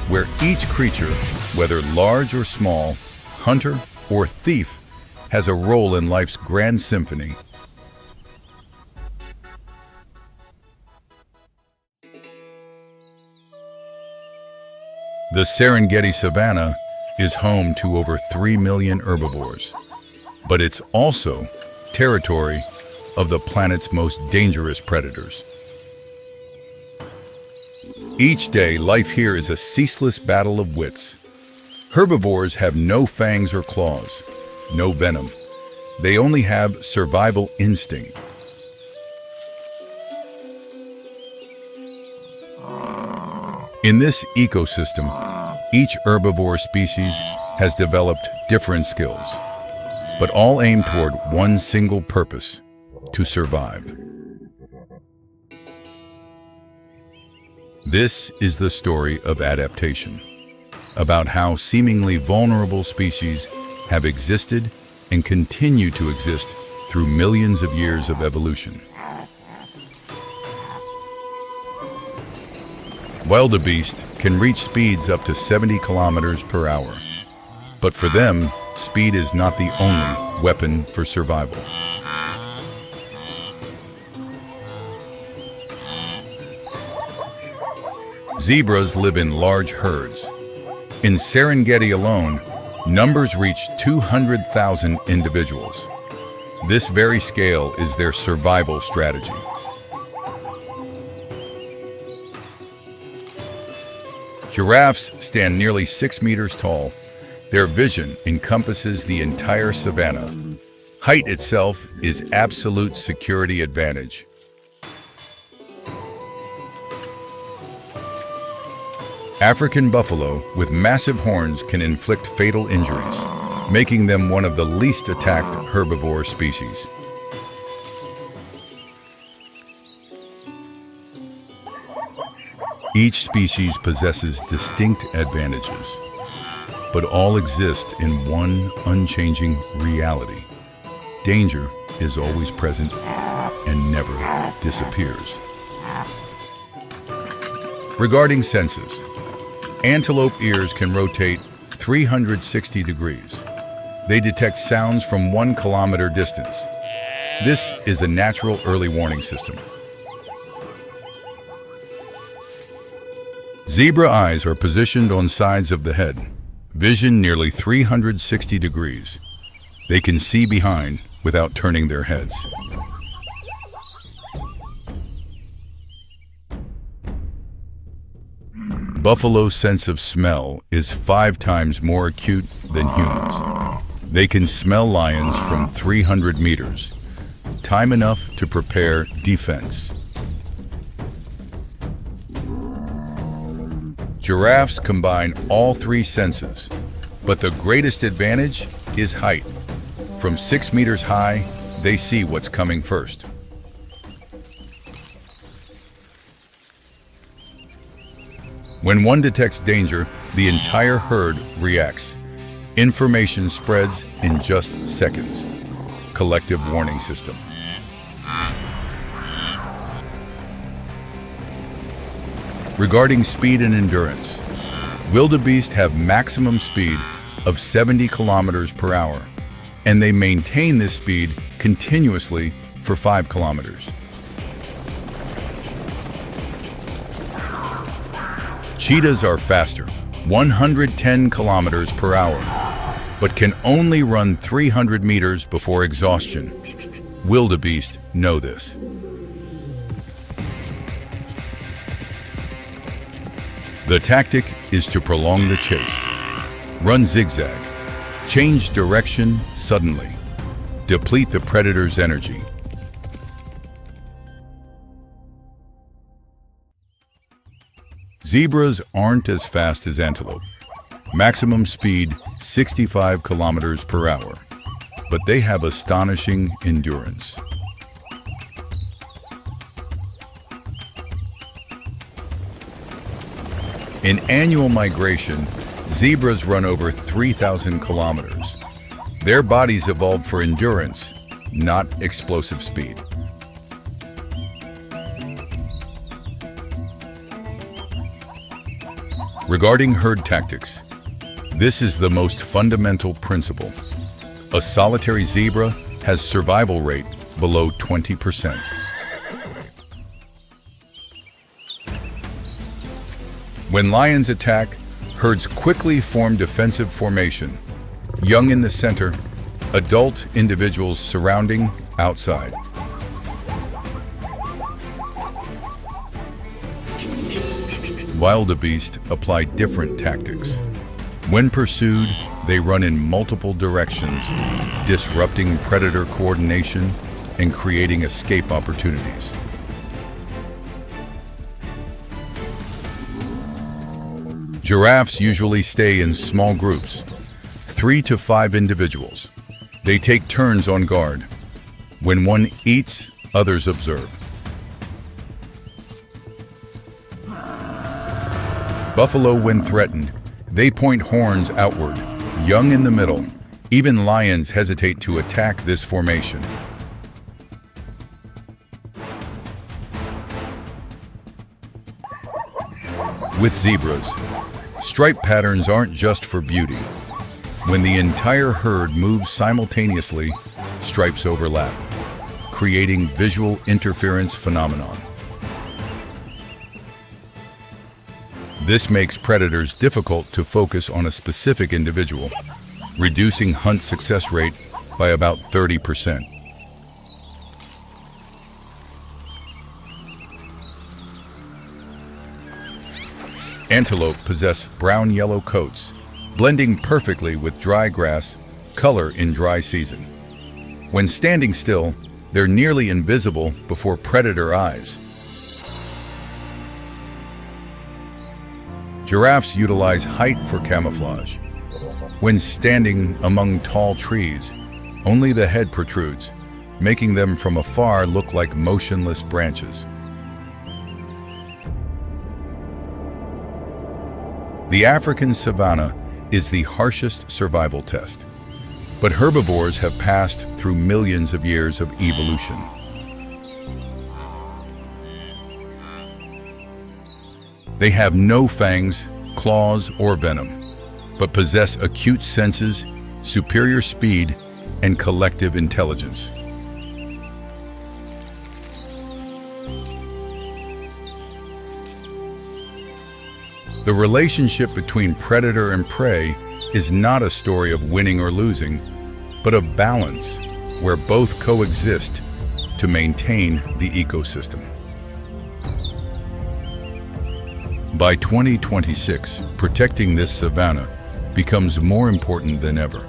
where each creature, whether large or small, hunter or thief, has a role in life's grand symphony. The Serengeti Savannah is home to over 3 million herbivores, but it's also territory of the planet's most dangerous predators. Each day, life here is a ceaseless battle of wits. Herbivores have no fangs or claws, no venom. They only have survival instinct. In this ecosystem, each herbivore species has developed different skills, but all aim toward one single purpose: to survive. This is the story of adaptation, about how seemingly vulnerable species have existed and continue to exist through millions of years of evolution. Wildebeest can reach speeds up to 70 kilometers per hour, but for them, speed is not the only weapon for survival. Zebras live in large herds. In Serengeti alone, numbers reach 200,000 individuals. This very scale is their survival strategy. Giraffes stand nearly 6 meters tall. Their vision encompasses the entire savannah. Height itself is absolute security advantage. African buffalo with massive horns can inflict fatal injuries, making them one of the least attacked herbivore species. Each species possesses distinct advantages, but all exist in one unchanging reality. Danger is always present and never disappears. Regarding senses, antelope ears can rotate 360 degrees. They detect sounds from 1 kilometer distance. This is a natural early warning system. Zebra eyes are positioned on sides of the head, vision nearly 360 degrees. They can see behind without turning their heads. Buffalo's sense of smell is 5 times more acute than humans. They can smell lions from 300 meters, time enough to prepare defense. Giraffes combine all 3 senses, but the greatest advantage is height. From 6 meters high, they see what's coming first. When one detects danger, the entire herd reacts. Information spreads in just seconds. Collective warning system. Regarding speed and endurance, wildebeest have maximum speed of 70 kilometers per hour, and they maintain this speed continuously for 5 kilometers. Cheetahs are faster, 110 kilometers per hour, but can only run 300 meters before exhaustion. Wildebeest know this. The tactic is to prolong the chase. Run zigzag, change direction suddenly, deplete the predator's energy. Zebras aren't as fast as antelope. Maximum speed 65 kilometers per hour, but they have astonishing endurance. In annual migration, zebras run over 3,000 kilometers. Their bodies evolved for endurance, not explosive speed. Regarding herd tactics, this is the most fundamental principle. A solitary zebra has survival rate below 20%. When lions attack, herds quickly form defensive formation. Young in the center, adult individuals surrounding outside. Wildebeest apply different tactics. When pursued, they run in multiple directions, disrupting predator coordination and creating escape opportunities. Giraffes usually stay in small groups, 3 to 5 individuals. They take turns on guard. When one eats, others observe. Buffalo, when threatened, they point horns outward, young in the middle. Even lions hesitate to attack this formation. With zebras, stripe patterns aren't just for beauty. When the entire herd moves simultaneously, stripes overlap, creating visual interference phenomenon. This makes predators difficult to focus on a specific individual, reducing hunt success rate by about 30%. Antelope possess brown-yellow coats, blending perfectly with dry grass, color in dry season. When standing still, they're nearly invisible before predator eyes. Giraffes utilize height for camouflage. When standing among tall trees, only the head protrudes, making them from afar look like motionless branches. The African savannah is the harshest survival test, but herbivores have passed through millions of years of evolution. They have no fangs, claws, or venom, but possess acute senses, superior speed, and collective intelligence. The relationship between predator and prey is not a story of winning or losing, but of balance, where both coexist to maintain the ecosystem. By 2026, protecting this savanna becomes more important than ever,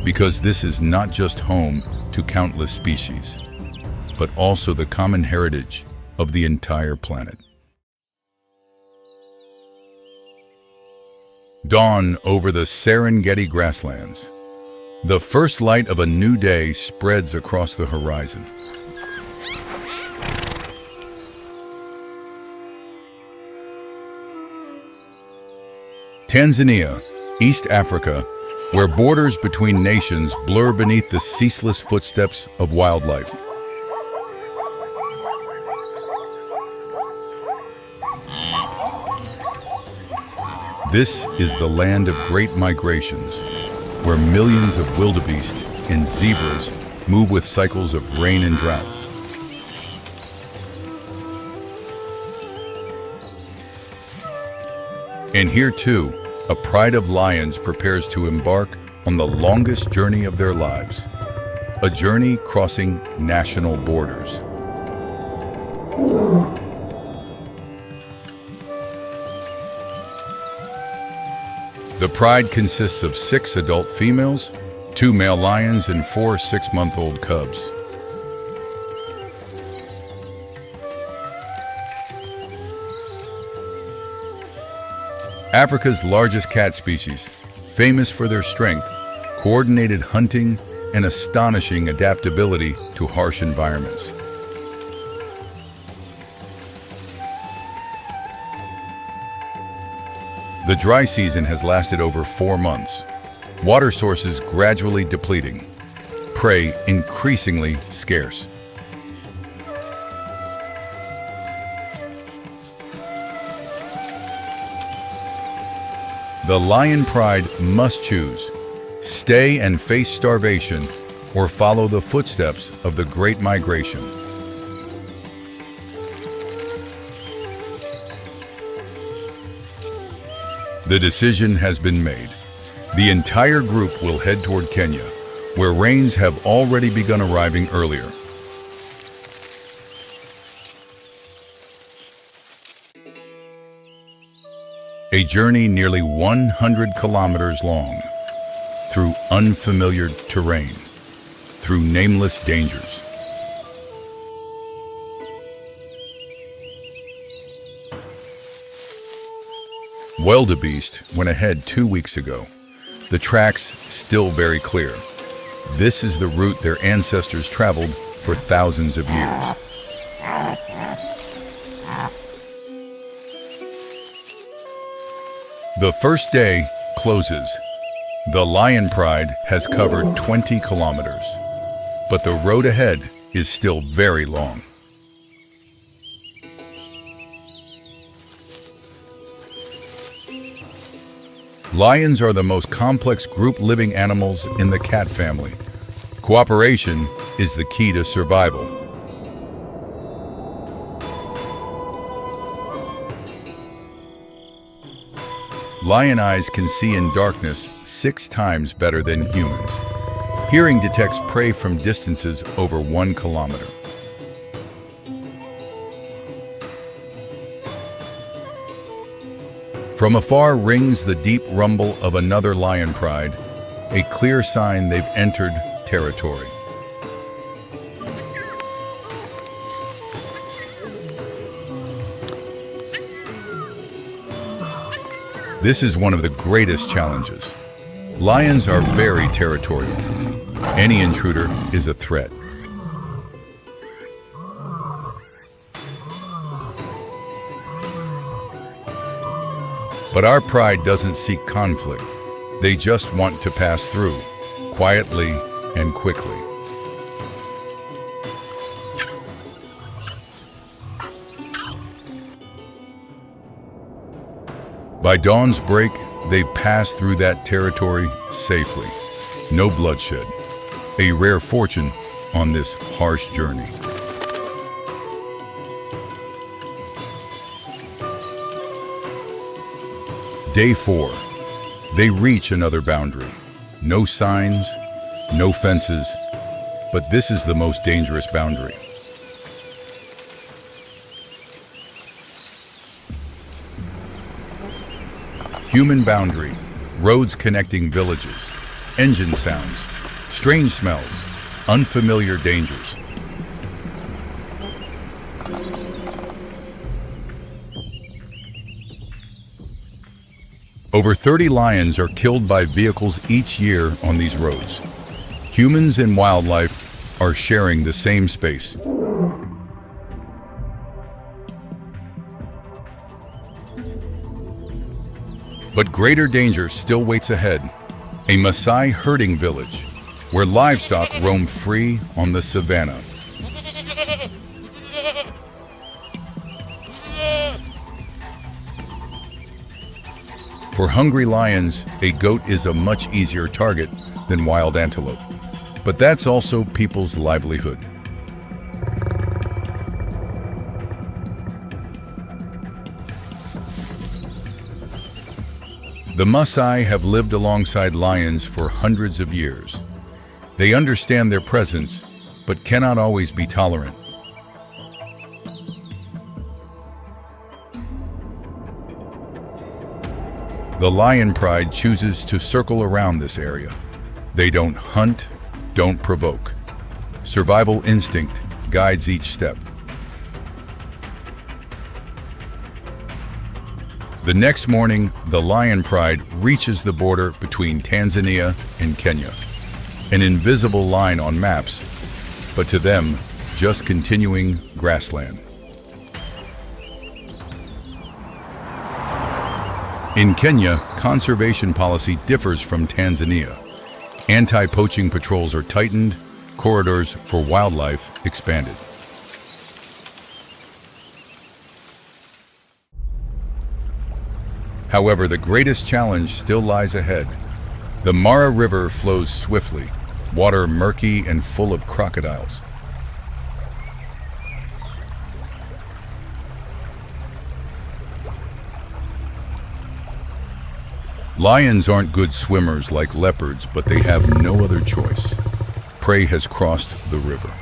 because this is not just home to countless species, but also the common heritage of the entire planet. Dawn over the Serengeti grasslands. The first light of a new day spreads across the horizon. Tanzania, East Africa, where borders between nations blur beneath the ceaseless footsteps of wildlife. This is the land of great migrations, where millions of wildebeest and zebras move with cycles of rain and drought. And here too, a pride of lions prepares to embark on the longest journey of their lives, a journey crossing national borders. The pride consists of 6 adult females, 2 male lions, and 4 6-month-old cubs. Africa's largest cat species, famous for their strength, coordinated hunting, and astonishing adaptability to harsh environments. The dry season has lasted over 4 months, water sources gradually depleting, prey increasingly scarce. The lion pride must choose: stay and face starvation, or follow the footsteps of the Great Migration. The decision has been made. The entire group will head toward Kenya, where rains have already begun arriving earlier. A journey nearly 100 kilometers long, through unfamiliar terrain, through nameless dangers. Wildebeest went ahead 2 weeks ago. The tracks still very clear. This is the route their ancestors traveled for thousands of years. The first day closes. The lion pride has covered 20 kilometers, but the road ahead is still very long. Lions are the most complex group living animals in the cat family. Cooperation is the key to survival. Lion eyes can see in darkness 6 times better than humans. Hearing detects prey from distances over 1 kilometer. From afar rings the deep rumble of another lion pride, a clear sign they've entered territory. This is one of the greatest challenges. Lions are very territorial. Any intruder is a threat. But our pride doesn't seek conflict. They just want to pass through, quietly and quickly. By dawn's break, they've passed through that territory safely. No bloodshed. A rare fortune on this harsh journey. Day 4. They reach another boundary. No signs, no fences, but this is the most dangerous boundary. Human boundary, roads connecting villages, engine sounds, strange smells, unfamiliar dangers. Over 30 lions are killed by vehicles each year on these roads. Humans and wildlife are sharing the same space. But greater danger still waits ahead. A Maasai herding village, where livestock roam free on the savannah. For hungry lions, a goat is a much easier target than wild antelope. But that's also people's livelihood. The Maasai have lived alongside lions for hundreds of years. They understand their presence, but cannot always be tolerant. The lion pride chooses to circle around this area. They don't hunt, don't provoke. Survival instinct guides each step. The next morning, the lion pride reaches the border between Tanzania and Kenya. An invisible line on maps, but to them, just continuing grassland. In Kenya, conservation policy differs from Tanzania. Anti-poaching patrols are tightened, corridors for wildlife expanded. However, the greatest challenge still lies ahead. The Mara River flows swiftly, water murky and full of crocodiles. Lions aren't good swimmers like leopards, but they have no other choice. Prey has crossed the river.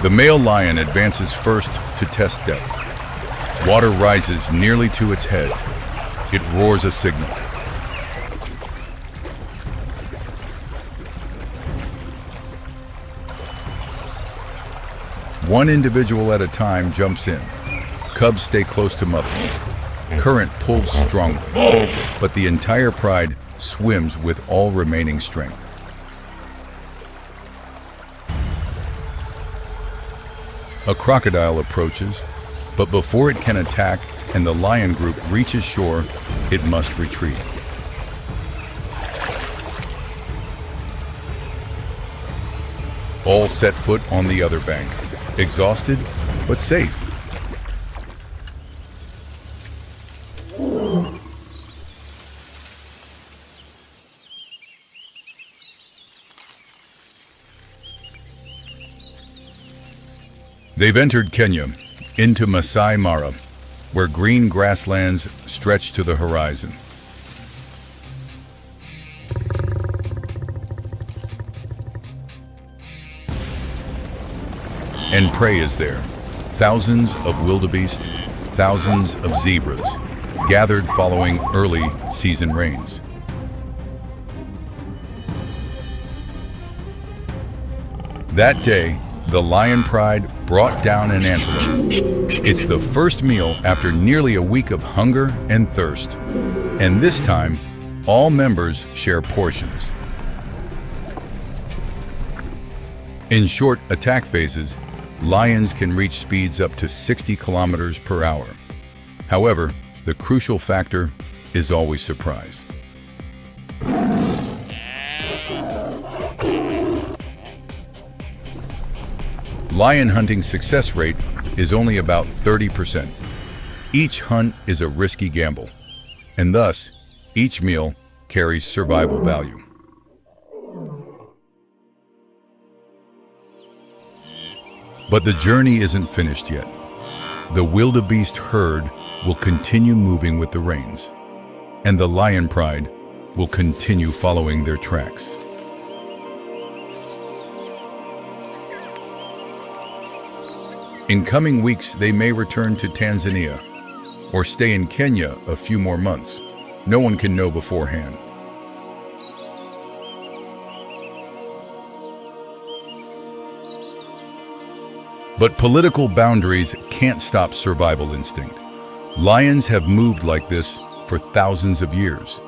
The male lion advances first to test depth. Water rises nearly to its head. It roars a signal. One individual at a time jumps in. Cubs stay close to mothers. Current pulls strongly, but the entire pride swims with all remaining strength. A crocodile approaches, but before it can attack and the lion group reaches shore, it must retreat. All set foot on the other bank, exhausted but safe. They've entered Kenya, into Masai Mara, where green grasslands stretch to the horizon. And prey is there. Thousands of wildebeest, thousands of zebras, gathered following early season rains. That day, the lion pride brought down an antelope. It's the first meal after nearly a week of hunger and thirst. And this time, all members share portions. In short attack phases, lions can reach speeds up to 60 kilometers per hour. However, the crucial factor is always surprise. Lion hunting success rate is only about 30%. Each hunt is a risky gamble, and thus, each meal carries survival value. But the journey isn't finished yet. The wildebeest herd will continue moving with the reins, and the lion pride will continue following their tracks. In coming weeks, they may return to Tanzania or stay in Kenya a few more months. No one can know beforehand. But political boundaries can't stop survival instinct. Lions have moved like this for thousands of years.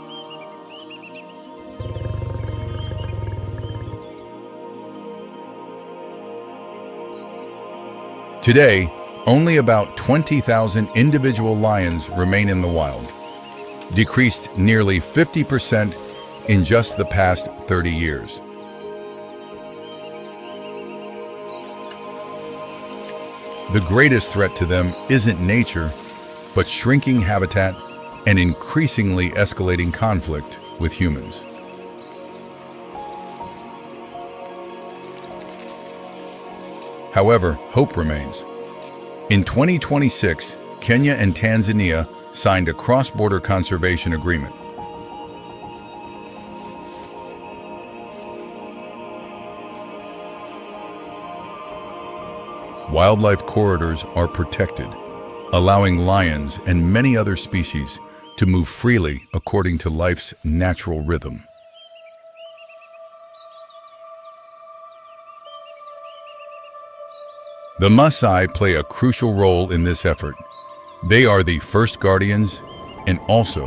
Today, only about 20,000 individual lions remain in the wild, decreased nearly 50% in just the past 30 years. The greatest threat to them isn't nature, but shrinking habitat and increasingly escalating conflict with humans. However, hope remains. In 2026, Kenya and Tanzania signed a cross-border conservation agreement. Wildlife corridors are protected, allowing lions and many other species to move freely according to life's natural rhythm. The Maasai play a crucial role in this effort. They are the first guardians and also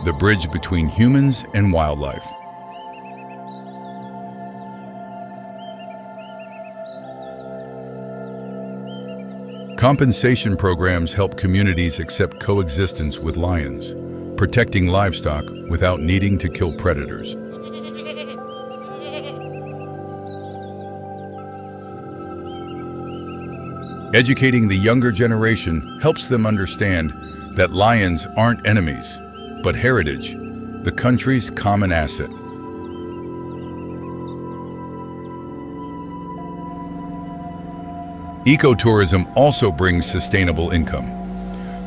the bridge between humans and wildlife. Compensation programs help communities accept coexistence with lions, protecting livestock without needing to kill predators. Educating the younger generation helps them understand that lions aren't enemies, but heritage, the country's common asset. Ecotourism also brings sustainable income.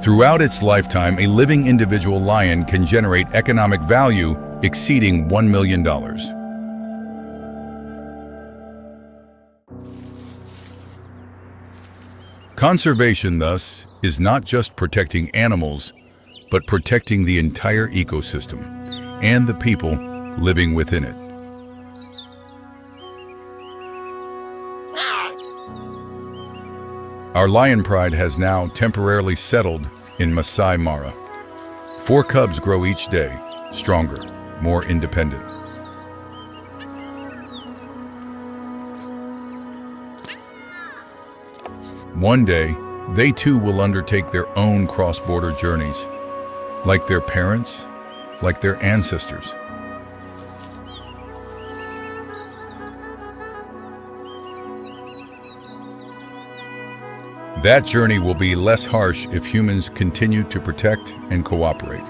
Throughout its lifetime, a living individual lion can generate economic value exceeding $1 million. Conservation, thus, is not just protecting animals, but protecting the entire ecosystem and the people living within it. Our lion pride has now temporarily settled in Masai Mara. 4 cubs grow each day, stronger, more independent. One day, they too will undertake their own cross-border journeys, like their parents, like their ancestors. That journey will be less harsh if humans continue to protect and cooperate.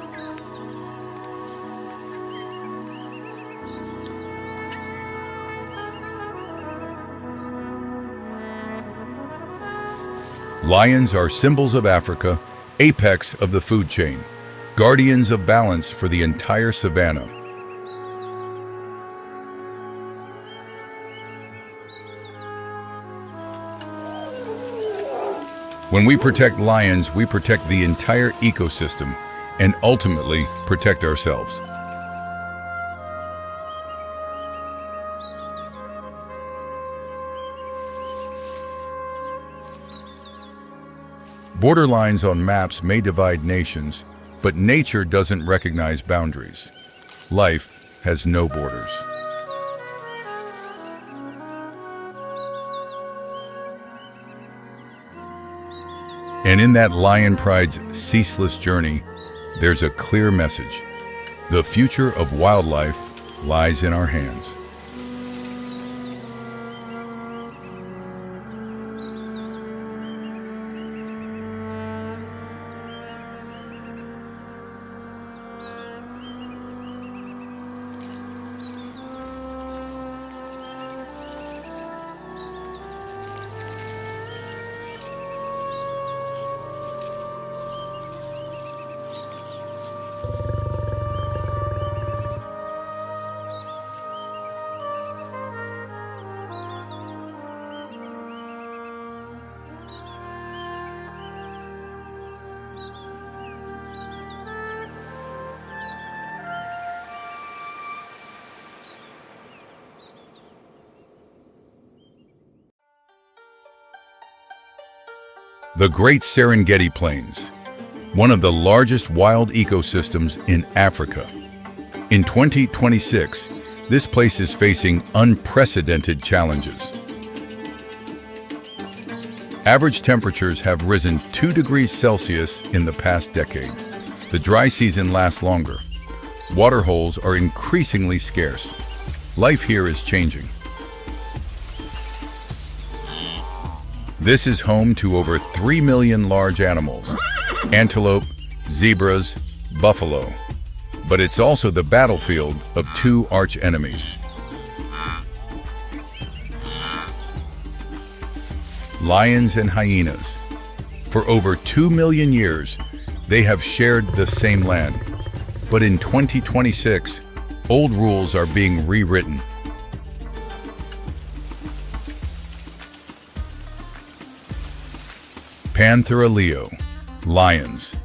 Lions are symbols of Africa, apex of the food chain, guardians of balance for the entire savannah. When we protect lions, we protect the entire ecosystem and ultimately protect ourselves. Borderlines on maps may divide nations, but nature doesn't recognize boundaries. Life has no borders. And in that lion pride's ceaseless journey, there's a clear message. The future of wildlife lies in our hands. The Great Serengeti Plains, one of the largest wild ecosystems in Africa. In 2026, this place is facing unprecedented challenges. Average temperatures have risen 2 degrees Celsius in the past decade. The dry season lasts longer. Water holes are increasingly scarce. Life here is changing. This is home to over 3 million large animals, antelope, zebras, buffalo. But it's also the battlefield of 2 arch enemies. Lions and hyenas. For over 2 million years, they have shared the same land. But in 2026, old rules are being rewritten. Panthera leo, lions,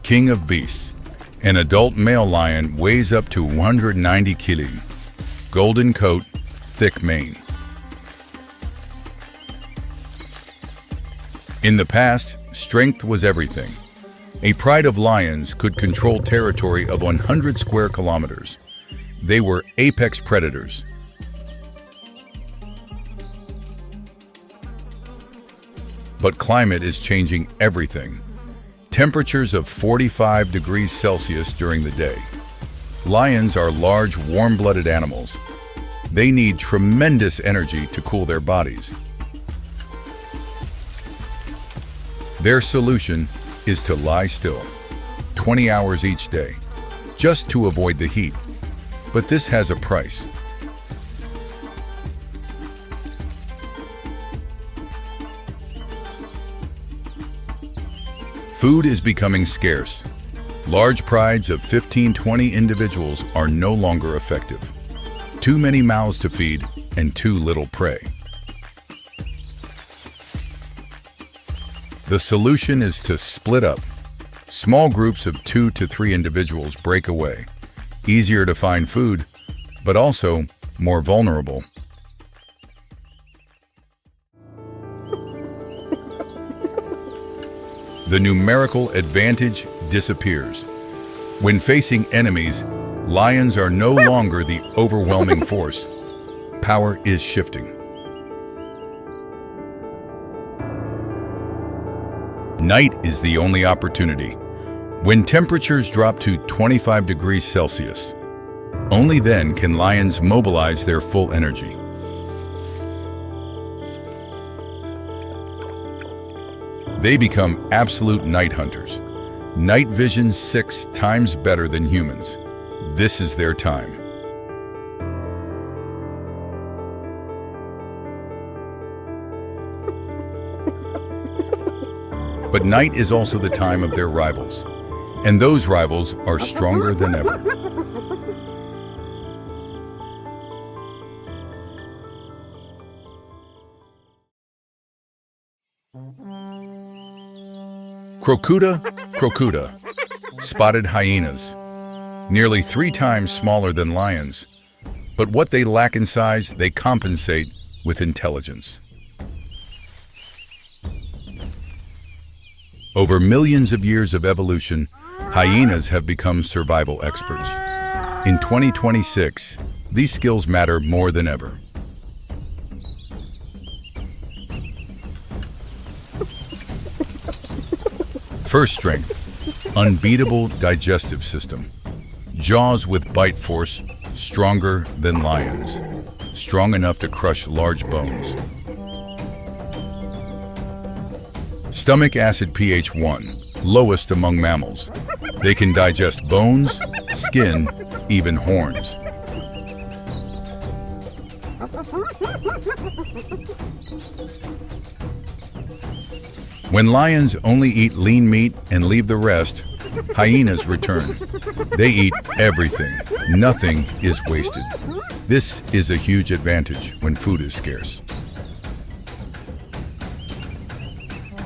king of beasts. An adult male lion weighs up to 190 kg. Golden coat, thick mane. In the past, strength was everything. A pride of lions could control territory of 100 square kilometers. They were apex predators. But climate is changing everything. Temperatures of 45 degrees Celsius during the day. Lions are large, warm-blooded animals. They need tremendous energy to cool their bodies. Their solution is to lie still, 20 hours each day, just to avoid the heat. But this has a price. Food is becoming scarce. Large prides of 15-20 individuals are no longer effective. Too many mouths to feed and too little prey. The solution is to split up. Small groups of 2 to 3 individuals break away. Easier to find food, but also more vulnerable. The numerical advantage disappears. When facing enemies, lions are no longer the overwhelming force. Power is shifting. Night is the only opportunity. When temperatures drop to 25 degrees Celsius, only then can lions mobilize their full energy. They become absolute night hunters. Night vision 6 times better than humans. This is their time. But night is also the time of their rivals. And those rivals are stronger than ever. Crocuta, spotted hyenas, nearly 3 times smaller than lions. But what they lack in size, they compensate with intelligence. Over millions of years of evolution, hyenas have become survival experts. In 2026, these skills matter more than ever. First strength, unbeatable digestive system. Jaws with bite force, stronger than lions. Strong enough to crush large bones. Stomach acid pH 1, lowest among mammals. They can digest bones, skin, even horns. When lions only eat lean meat and leave the rest, hyenas return. They eat everything. Nothing is wasted. This is a huge advantage when food is scarce.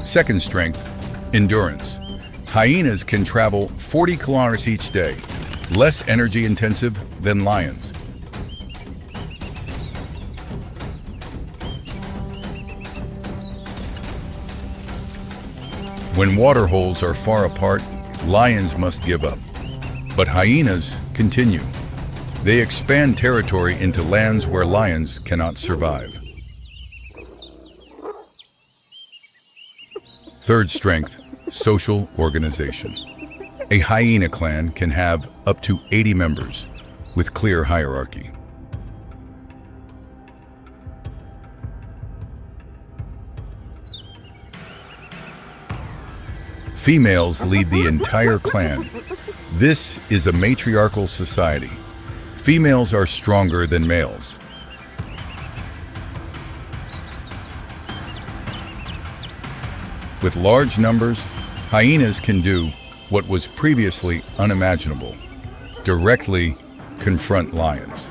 Second strength, endurance. Hyenas can travel 40 kilometers each day, less energy intensive than lions. When water holes are far apart, lions must give up. But hyenas continue. They expand territory into lands where lions cannot survive. Third strength, social organization. A hyena clan can have up to 80 members with clear hierarchy. Females lead the entire clan. This is a matriarchal society. Females are stronger than males. With large numbers, hyenas can do what was previously unimaginable: directly confront lions.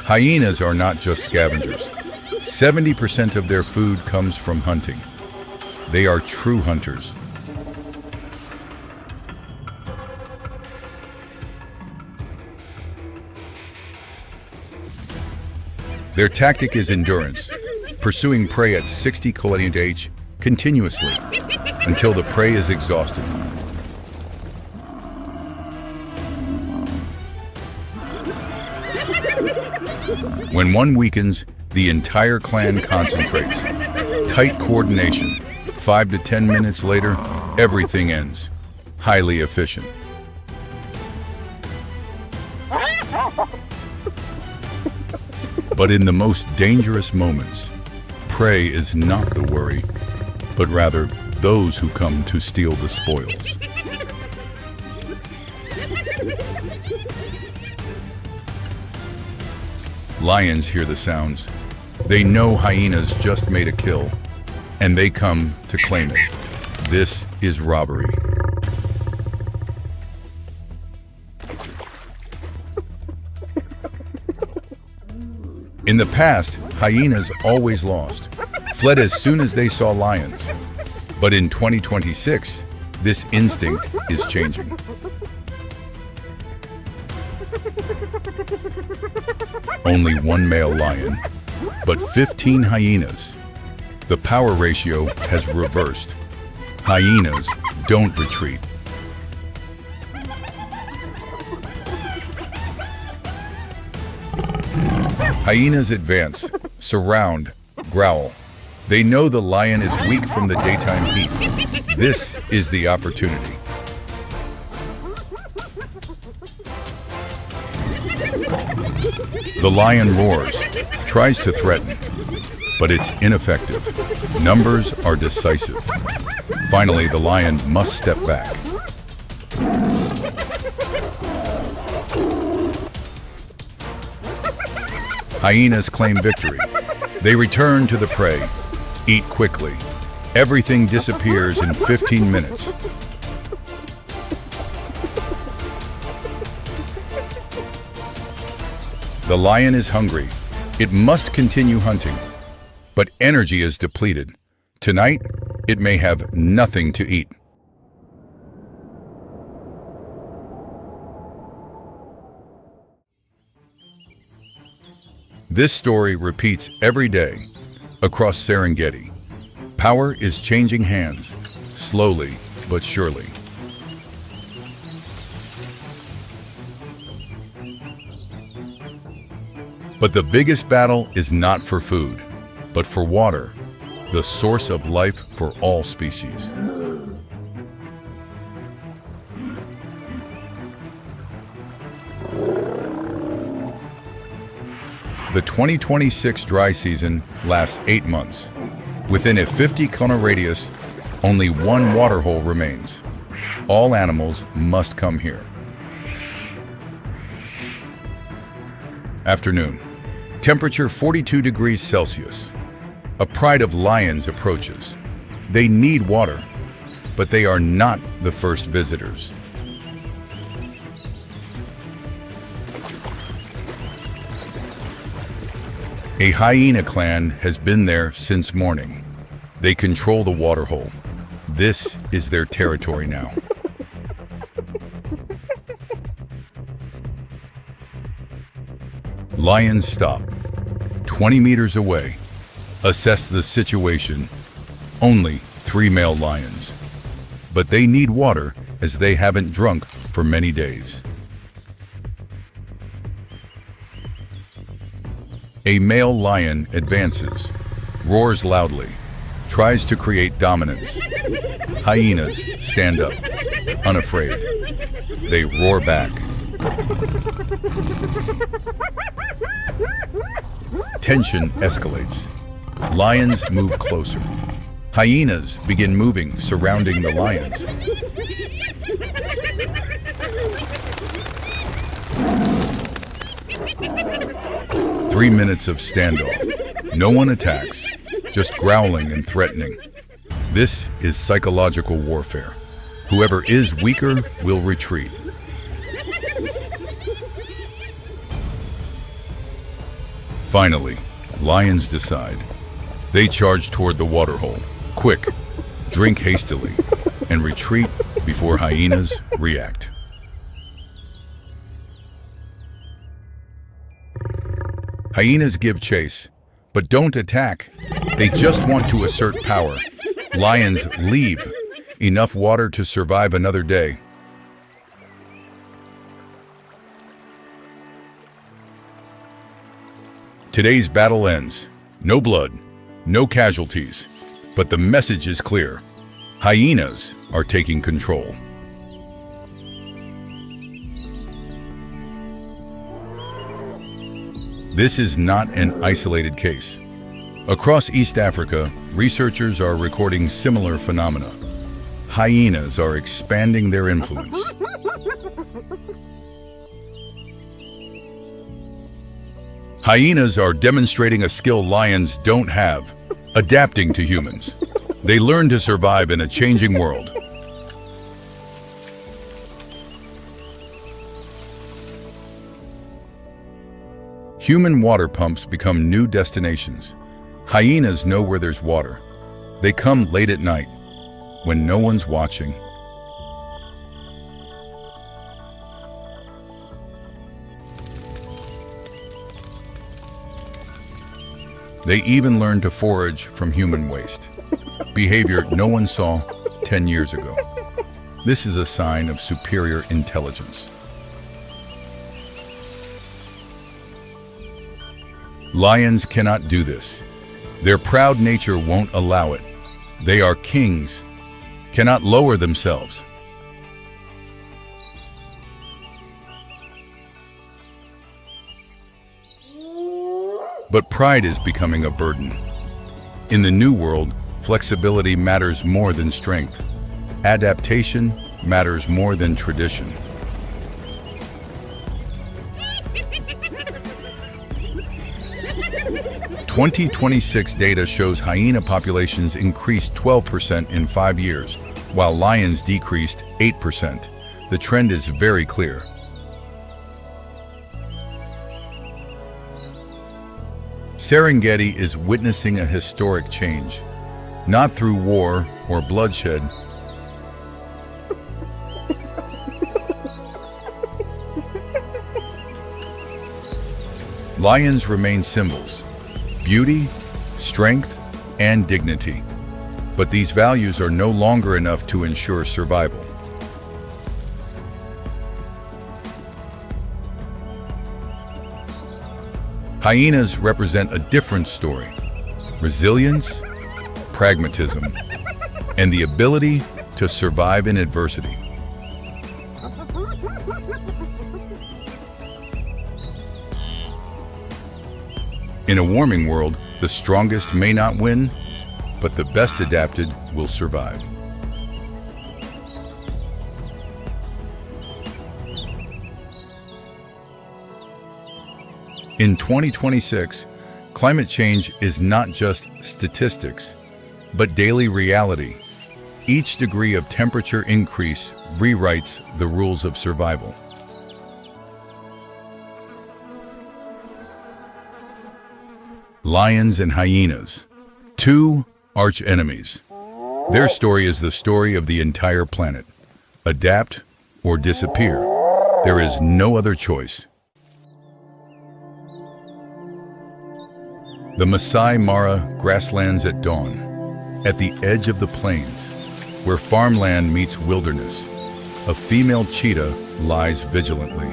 Hyenas are not just scavengers. 70% of their food comes from hunting. They are true hunters. Their tactic is endurance, pursuing prey at 60 km/h continuously until the prey is exhausted. When one weakens, the entire clan concentrates. Tight coordination. 5 to 10 minutes later, everything ends. Highly efficient. But in the most dangerous moments, prey is not the worry, but rather those who come to steal the spoils. Lions hear the sounds. They know hyenas just made a kill, and they come to claim it. This is robbery. In the past, hyenas always lost, fled as soon as they saw lions. But in 2026, this instinct is changing. Only one male lion, but 15 hyenas. The power ratio has reversed. Hyenas don't retreat. Hyenas advance, surround, growl. They know the lion is weak from the daytime heat. This is the opportunity. The lion roars, tries to threaten, but it's ineffective. Numbers are decisive. Finally, the lion must step back. Hyenas claim victory. They return to the prey, eat quickly. Everything disappears in 15 minutes. The lion is hungry. It must continue hunting. But energy is depleted. Tonight, it may have nothing to eat. This story repeats every day across Serengeti. Power is changing hands, slowly but surely. But the biggest battle is not for food, but for water, the source of life for all species. The 2026 dry season lasts 8 months. Within a 50-km radius, only one waterhole remains. All animals must come here. Afternoon. Temperature 42 degrees Celsius. A pride of lions approaches. They need water, but they are not the first visitors. A hyena clan has been there since morning. They control the waterhole. This is their territory now. Lions stop. 20 meters away. Assess the situation. Only 3 male lions. But they need water as they haven't drunk for many days. A male lion advances, roars loudly, tries to create dominance. Hyenas stand up, unafraid. They roar back. Tension escalates. Lions move closer. Hyenas begin moving, surrounding the lions. 3 minutes of standoff. No one attacks, just growling and threatening. This is psychological warfare. Whoever is weaker will retreat. Finally, lions decide. They charge toward the waterhole. Quick, drink hastily, and retreat before hyenas react. Hyenas give chase, but don't attack. They just want to assert power. Lions leave. Enough water to survive another day. Today's battle ends. No blood, no casualties, but the message is clear. Hyenas are taking control. This is not an isolated case. Across East Africa, researchers are recording similar phenomena. Hyenas are expanding their influence. Hyenas are demonstrating a skill lions don't have, adapting to humans. They learn to survive in a changing world. Human water pumps become new destinations. Hyenas know where there's water. They come late at night, when no one's watching. They even learn to forage from human waste. Behavior no one saw 10 years ago. This is a sign of superior intelligence. Lions cannot do this. Their proud nature won't allow it. They are kings, cannot lower themselves. But pride is becoming a burden. In the new world, flexibility matters more than strength. Adaptation matters more than tradition. The 2026 data shows hyena populations increased 12% in 5 years, while lions decreased 8%. The trend is very clear. Serengeti is witnessing a historic change, not through war or bloodshed, Lions remain symbols: beauty, strength, and dignity. But these values are no longer enough to ensure survival. Hyenas represent a different story: resilience, pragmatism, and the ability to survive in adversity. In a warming world, the strongest may not win, but the best adapted will survive. In 2026, climate change is not just statistics, but daily reality. Each degree of temperature increase rewrites the rules of survival. Lions and hyenas, two arch enemies. Their story is the story of the entire planet. Adapt or disappear. There is no other choice. The Masai Mara grasslands at dawn, at the edge of the plains, where farmland meets wilderness, a female cheetah lies vigilantly.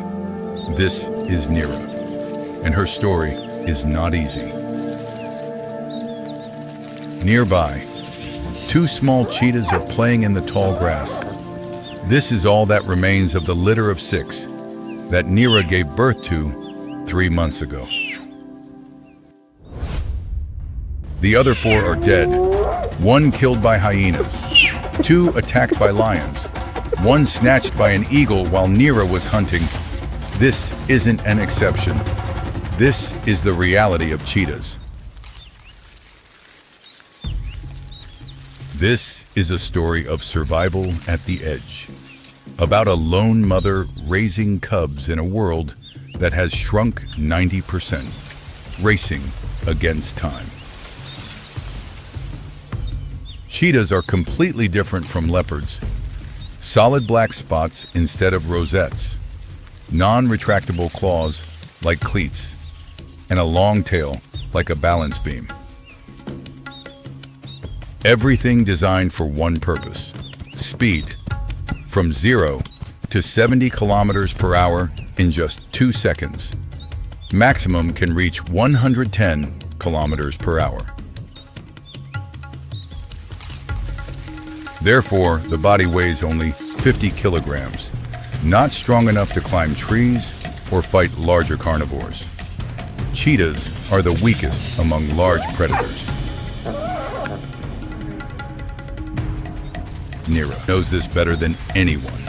This is Nira, and her story is not easy. Nearby, two small cheetahs are playing in the tall grass. This is all that remains of the litter of 6 that Nira gave birth to 3 months ago. The other 4 are dead, 1 killed by hyenas, 2 attacked by lions, 1 snatched by an eagle while Nira was hunting. This isn't an exception. This is the reality of cheetahs. This is a story of survival at the edge, about a lone mother raising cubs in a world that has shrunk 90%, racing against time. Cheetahs are completely different from leopards. Solid black spots instead of rosettes, non-retractable claws like cleats, and a long tail like a balance beam. Everything designed for one purpose: speed, from 0 to 70 kilometers per hour in just 2 seconds. Maximum can reach 110 kilometers per hour. Therefore, the body weighs only 50 kilograms, not strong enough to climb trees or fight larger carnivores. Cheetahs are the weakest among large predators. Nira knows this better than anyone.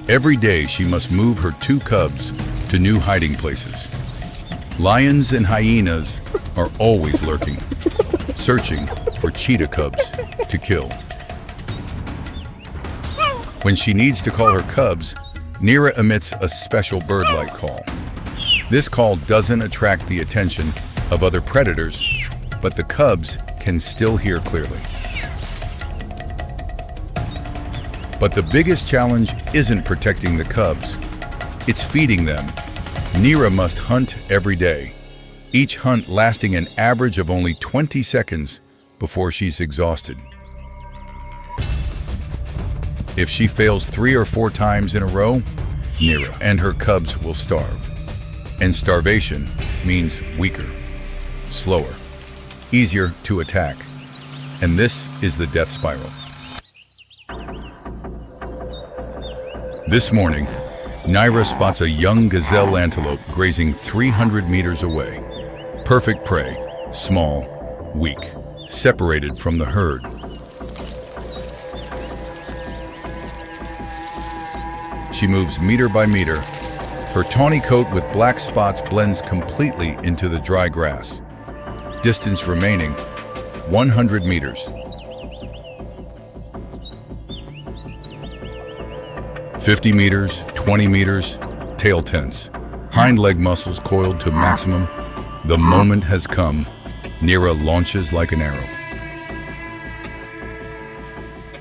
Every day she must move her 2 cubs to new hiding places. Lions and hyenas are always lurking, searching for cheetah cubs to kill. When she needs to call her cubs, Nira emits a special bird-like call. This call doesn't attract the attention of other predators, but the cubs can still hear clearly. But the biggest challenge isn't protecting the cubs, it's feeding them. Nira must hunt every day, each hunt lasting an average of only 20 seconds before she's exhausted. If she fails 3 or 4 times in a row, Nira and her cubs will starve. And starvation means weaker, slower, easier to attack. And this is the death spiral. This morning, Nira spots a young gazelle antelope grazing 300 meters away. Perfect prey, small, weak, separated from the herd. She moves meter by meter. Her tawny coat with black spots blends completely into the dry grass. Distance remaining, 100 meters. 50 meters, 20 meters, tail tense, hind leg muscles coiled to maximum. The moment has come. Nira launches like an arrow.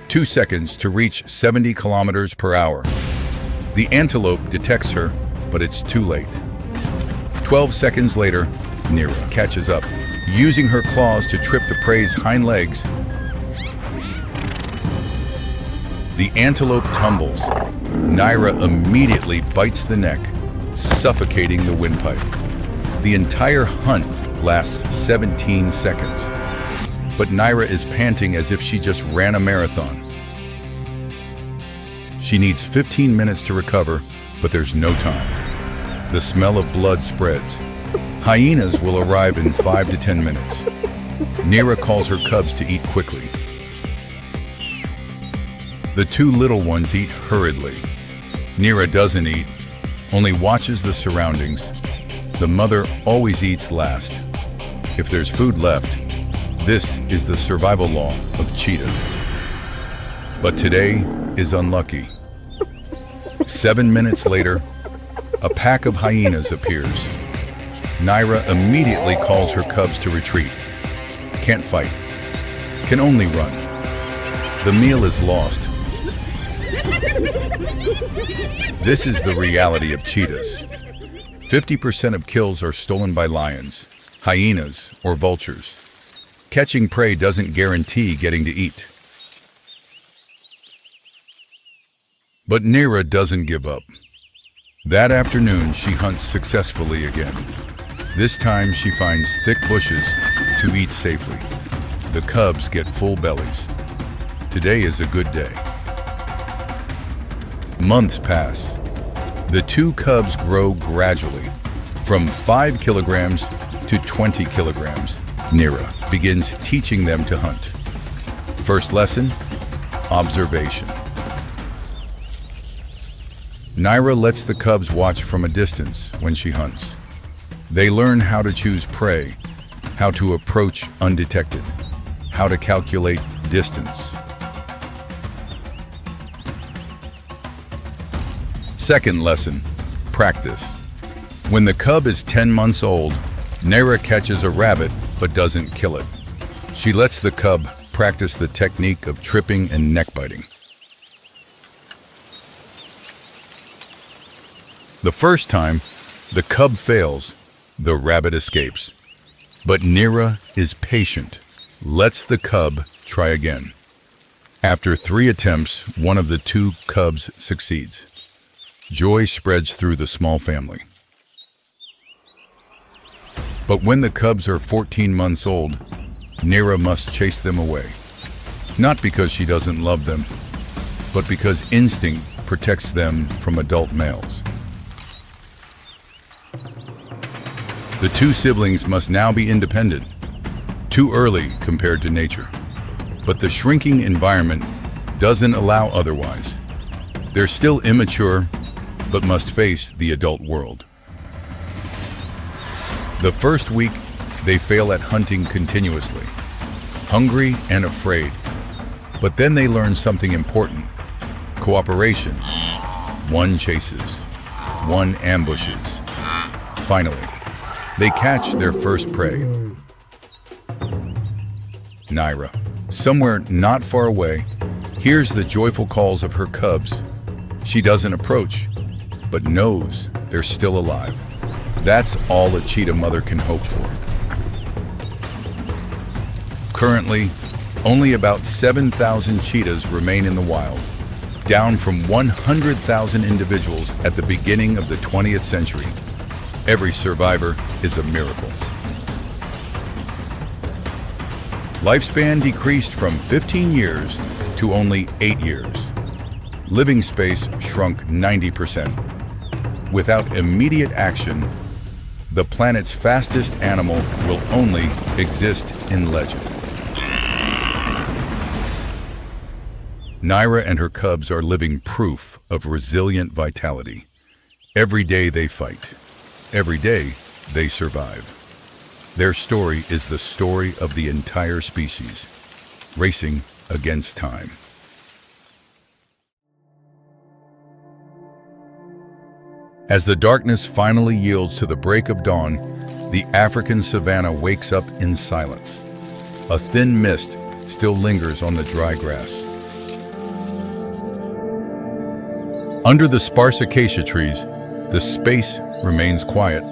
2 seconds to reach 70 kilometers per hour. The antelope detects her, but it's too late. 12 seconds later, Nira catches up, using her claws to trip the prey's hind legs. The antelope tumbles. Nira immediately bites the neck, suffocating the windpipe. The entire hunt lasts 17 seconds, but Nira is panting as if she just ran a marathon. She needs 15 minutes to recover, but there's no time. The smell of blood spreads. Hyenas will arrive in 5 to 10 minutes. Nira calls her cubs to eat quickly. The two little ones eat hurriedly. Nira doesn't eat, only watches the surroundings. The mother always eats last. If there's food left, this is the survival law of cheetahs. But today is unlucky. 7 minutes later, a pack of hyenas appears. Nira immediately calls her cubs to retreat. Can't fight, can only run. The meal is lost. This is the reality of cheetahs. 50% of kills are stolen by lions, hyenas, or vultures. Catching prey doesn't guarantee getting to eat. But Nira doesn't give up. That afternoon, she hunts successfully again. This time, she finds thick bushes to eat safely. The cubs get full bellies. Today is a good day. Months pass. The two cubs grow gradually, from 5 kilograms to 20 kilograms. Nira begins teaching them to hunt. First lesson, observation. Nira lets the cubs watch from a distance when she hunts. They learn how to choose prey, how to approach undetected, how to calculate distance. Second lesson, practice. When the cub is 10 months old, Nira catches a rabbit but doesn't kill it. She lets the cub practice the technique of tripping and neck biting. The first time, the cub fails, the rabbit escapes. But Nira is patient, lets the cub try again. After 3 attempts, one of the two cubs succeeds. Joy spreads through the small family. But when the cubs are 14 months old, Nira must chase them away. Not because she doesn't love them, but because instinct protects them from adult males. The two siblings must now be independent, too early compared to nature. But the shrinking environment doesn't allow otherwise. They're still immature, but must face the adult world. The first week, they fail at hunting continuously, hungry and afraid. But then they learn something important: cooperation. One chases, one ambushes. Finally, they catch their first prey. Nira, somewhere not far away, hears the joyful calls of her cubs. She doesn't approach, but knows they're still alive. That's all a cheetah mother can hope for. Currently, only about 7,000 cheetahs remain in the wild, down from 100,000 individuals at the beginning of the 20th century. Every survivor is a miracle. Lifespan decreased from 15 years to only 8 years. Living space shrunk 90%. Without immediate action, the planet's fastest animal will only exist in legend. Nira and her cubs are living proof of resilient vitality. Every day they fight. Every day they survive. Their story is the story of the entire species, racing against time. As the darkness finally yields to the break of dawn, the African savannah wakes up in silence. A thin mist still lingers on the dry grass. Under the sparse acacia trees, the space remains quiet.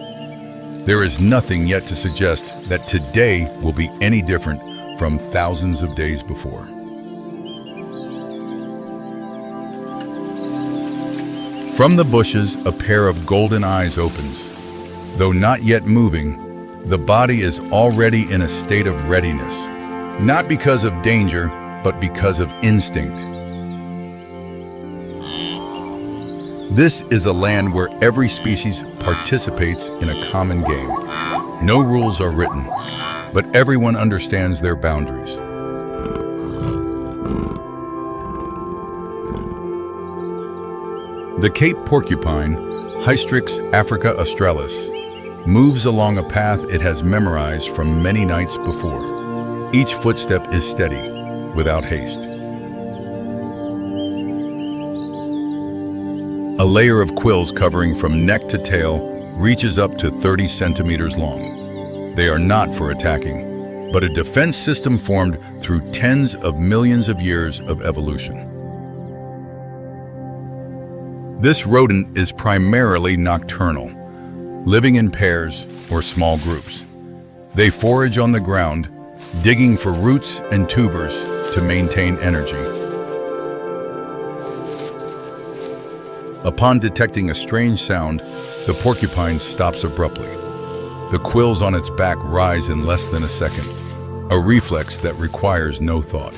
There is nothing yet to suggest that today will be any different from thousands of days before. From the bushes, a pair of golden eyes opens. Though not yet moving, the body is already in a state of readiness, not because of danger, but because of instinct. This is a land where every species participates in a common game. No rules are written, but everyone understands their boundaries. The Cape porcupine, Hystrix africa australis, moves along a path it has memorized from many nights before. Each footstep is steady, without haste. A layer of quills covering from neck to tail reaches up to 30 centimeters long. They are not for attacking, but a defense system formed through tens of millions of years of evolution. This rodent is primarily nocturnal, living in pairs or small groups. They forage on the ground, digging for roots and tubers to maintain energy. Upon detecting a strange sound, the porcupine stops abruptly. The quills on its back rise in less than a second, a reflex that requires no thought.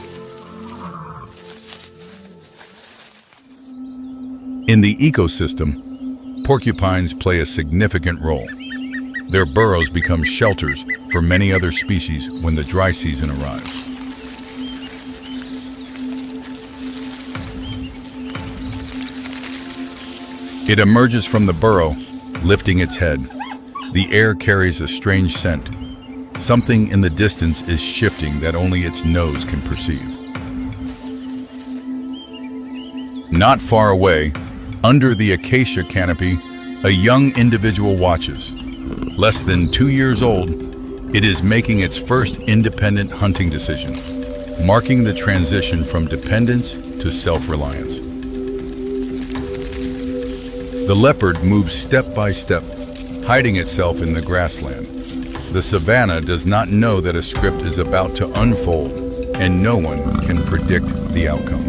In the ecosystem, porcupines play a significant role. Their burrows become shelters for many other species when the dry season arrives. It emerges from the burrow, lifting its head. The air carries a strange scent. Something in the distance is shifting that only its nose can perceive. Not far away, under the acacia canopy, a young individual watches. Less than 2 years old, it is making its first independent hunting decision, marking the transition from dependence to self-reliance. The leopard moves step by step, hiding itself in the grassland. The savannah does not know that a script is about to unfold, and no one can predict the outcome.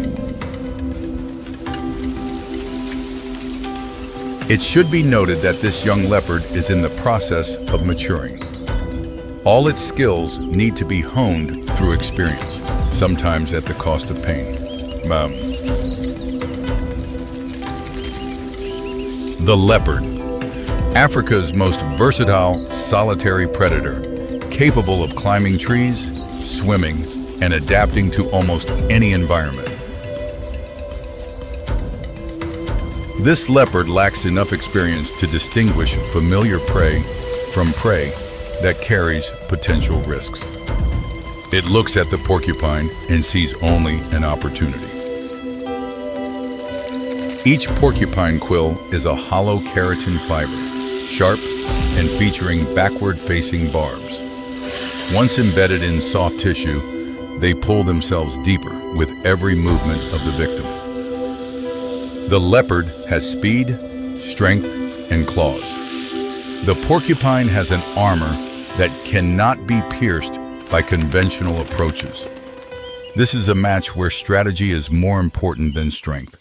It should be noted that this young leopard is in the process of maturing. All its skills need to be honed through experience, sometimes at the cost of pain. The leopard, Africa's most versatile solitary predator, capable of climbing trees, swimming, and adapting to almost any environment. This leopard lacks enough experience to distinguish familiar prey from prey that carries potential risks. It looks at the porcupine and sees only an opportunity. Each porcupine quill is a hollow keratin fiber, sharp and featuring backward-facing barbs. Once embedded in soft tissue, they pull themselves deeper with every movement of the victim. The leopard has speed, strength, and claws. The porcupine has an armor that cannot be pierced by conventional approaches. This is a match where strategy is more important than strength.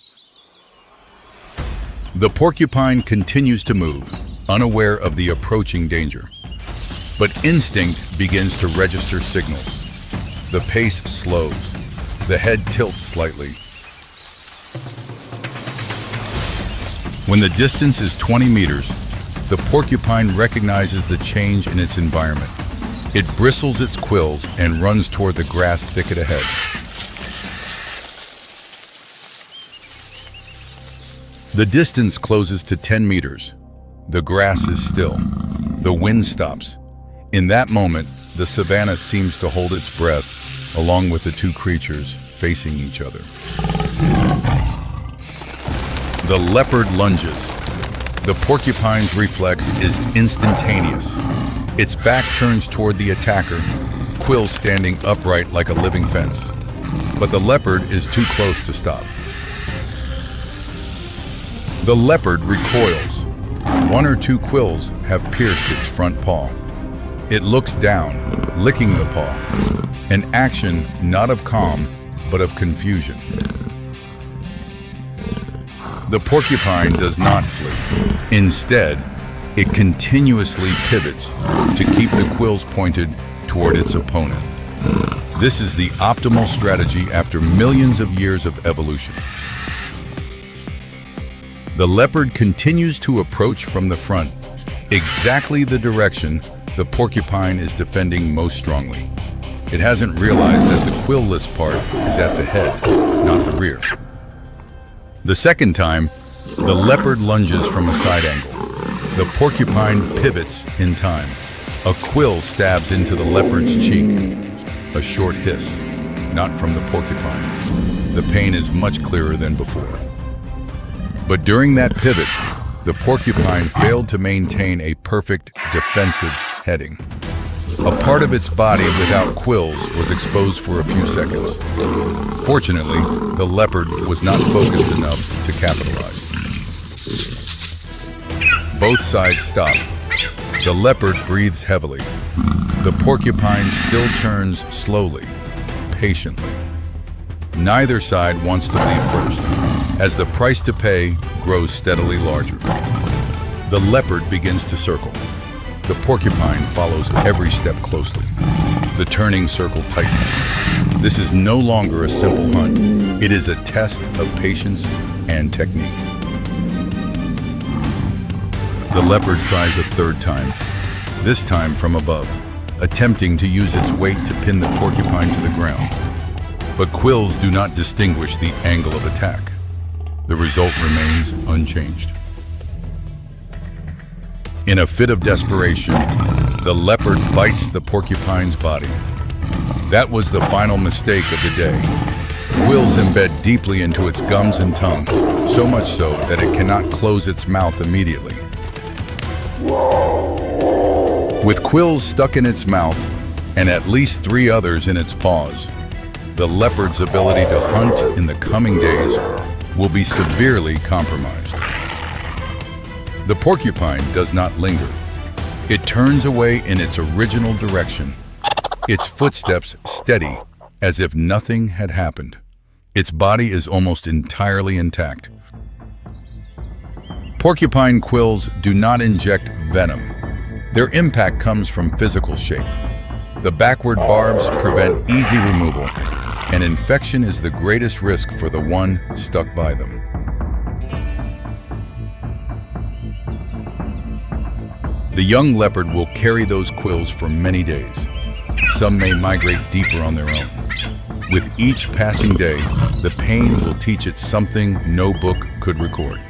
The porcupine continues to move, unaware of the approaching danger. But instinct begins to register signals. The pace slows. The head tilts slightly. When the distance is 20 meters, the porcupine recognizes the change in its environment. It bristles its quills and runs toward the grass thicket ahead. The distance closes to 10 meters. The grass is still. The wind stops. In that moment, the savannah seems to hold its breath, along with the two creatures facing each other. The leopard lunges. The porcupine's reflex is instantaneous. Its back turns toward the attacker, quills standing upright like a living fence. But the leopard is too close to stop. The leopard recoils. One or two quills have pierced its front paw. It looks down, licking the paw, an action not of calm, but of confusion. The porcupine does not flee. Instead, it continuously pivots to keep the quills pointed toward its opponent. This is the optimal strategy after millions of years of evolution. The leopard continues to approach from the front, exactly the direction the porcupine is defending most strongly. It hasn't realized that the quillless part is at the head, not the rear. The second time, the leopard lunges from a side angle. The porcupine pivots in time. A quill stabs into the leopard's cheek. A short hiss, not from the porcupine. The pain is much clearer than before. But during that pivot, the porcupine failed to maintain a perfect defensive heading. A part of its body without quills was exposed for a few seconds. Fortunately, the leopard was not focused enough to capitalize. Both sides stop. The leopard breathes heavily. The porcupine still turns slowly, patiently. Neither side wants to leave first, as the price to pay grows steadily larger. The leopard begins to circle. The porcupine follows every step closely. The turning circle tightens. This is no longer a simple hunt. It is a test of patience and technique. The leopard tries a third time, this time from above, attempting to use its weight to pin the porcupine to the ground. But quills do not distinguish the angle of attack. The result remains unchanged. In a fit of desperation, the leopard bites the porcupine's body. That was the final mistake of the day. Quills embed deeply into its gums and tongue, so much so that it cannot close its mouth immediately. With quills stuck in its mouth and at least 3 others in its paws, the leopard's ability to hunt in the coming days will be severely compromised. The porcupine does not linger. It turns away in its original direction, its footsteps steady as if nothing had happened. Its body is almost entirely intact. Porcupine quills do not inject venom. Their impact comes from physical shape. The backward barbs prevent easy removal, and infection is the greatest risk for the one stuck by them. The young leopard will carry those quills for many days. Some may migrate deeper on their own. With each passing day, the pain will teach it something no book could record.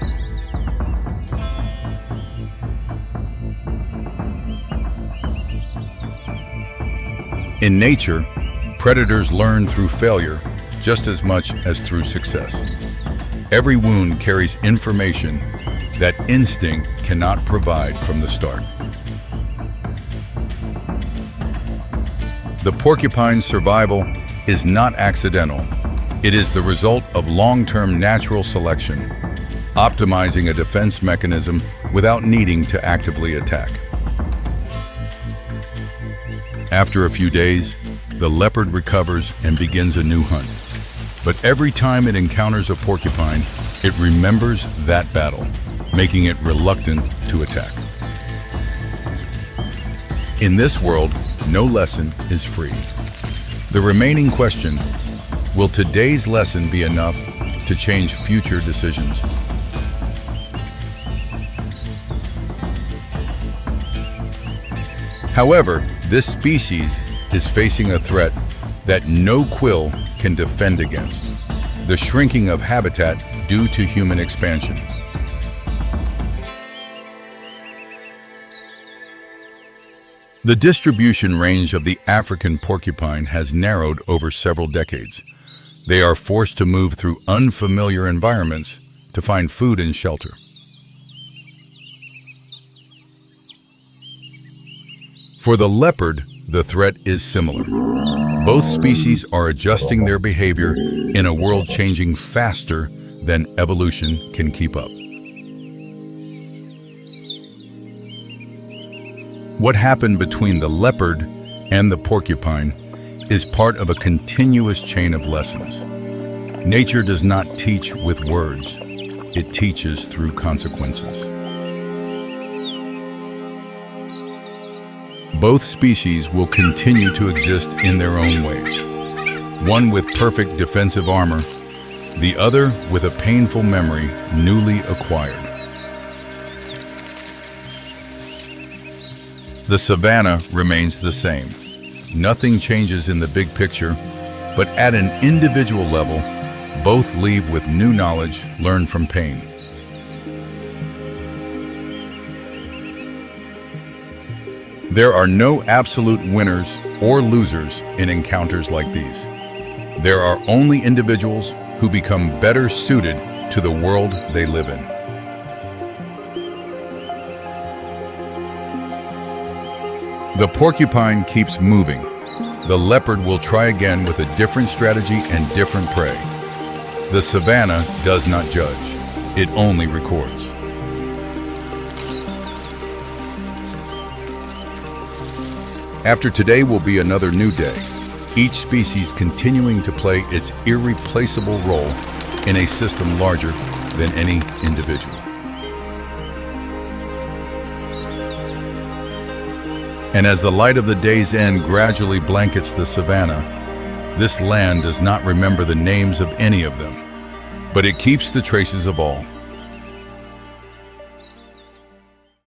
In nature, predators learn through failure just as much as through success. Every wound carries information that instinct cannot provide from the start. The porcupine's survival is not accidental. It is the result of long-term natural selection, optimizing a defense mechanism without needing to actively attack. After a few days, the leopard recovers and begins a new hunt. But every time it encounters a porcupine, it remembers that battle, making it reluctant to attack. In this world, no lesson is free. The remaining question, will today's lesson be enough to change future decisions? However, this species is facing a threat that no quill can defend against: the shrinking of habitat due to human expansion. The distribution range of the African porcupine has narrowed over several decades. They are forced to move through unfamiliar environments to find food and shelter. For the leopard, the threat is similar. Both species are adjusting their behavior in a world changing faster than evolution can keep up. What happened between the leopard and the porcupine is part of a continuous chain of lessons. Nature does not teach with words, it teaches through consequences. Both species will continue to exist in their own ways. One with perfect defensive armor, the other with a painful memory newly acquired. The savannah remains the same. Nothing changes in the big picture, but at an individual level, both leave with new knowledge learned from pain. There are no absolute winners or losers in encounters like these. There are only individuals who become better suited to the world they live in. The porcupine keeps moving. The leopard will try again with a different strategy and different prey. The savannah does not judge, it only records. After today will be another new day, each species continuing to play its irreplaceable role in a system larger than any individual. And as the light of the day's end gradually blankets the savannah, this land does not remember the names of any of them, but it keeps the traces of all.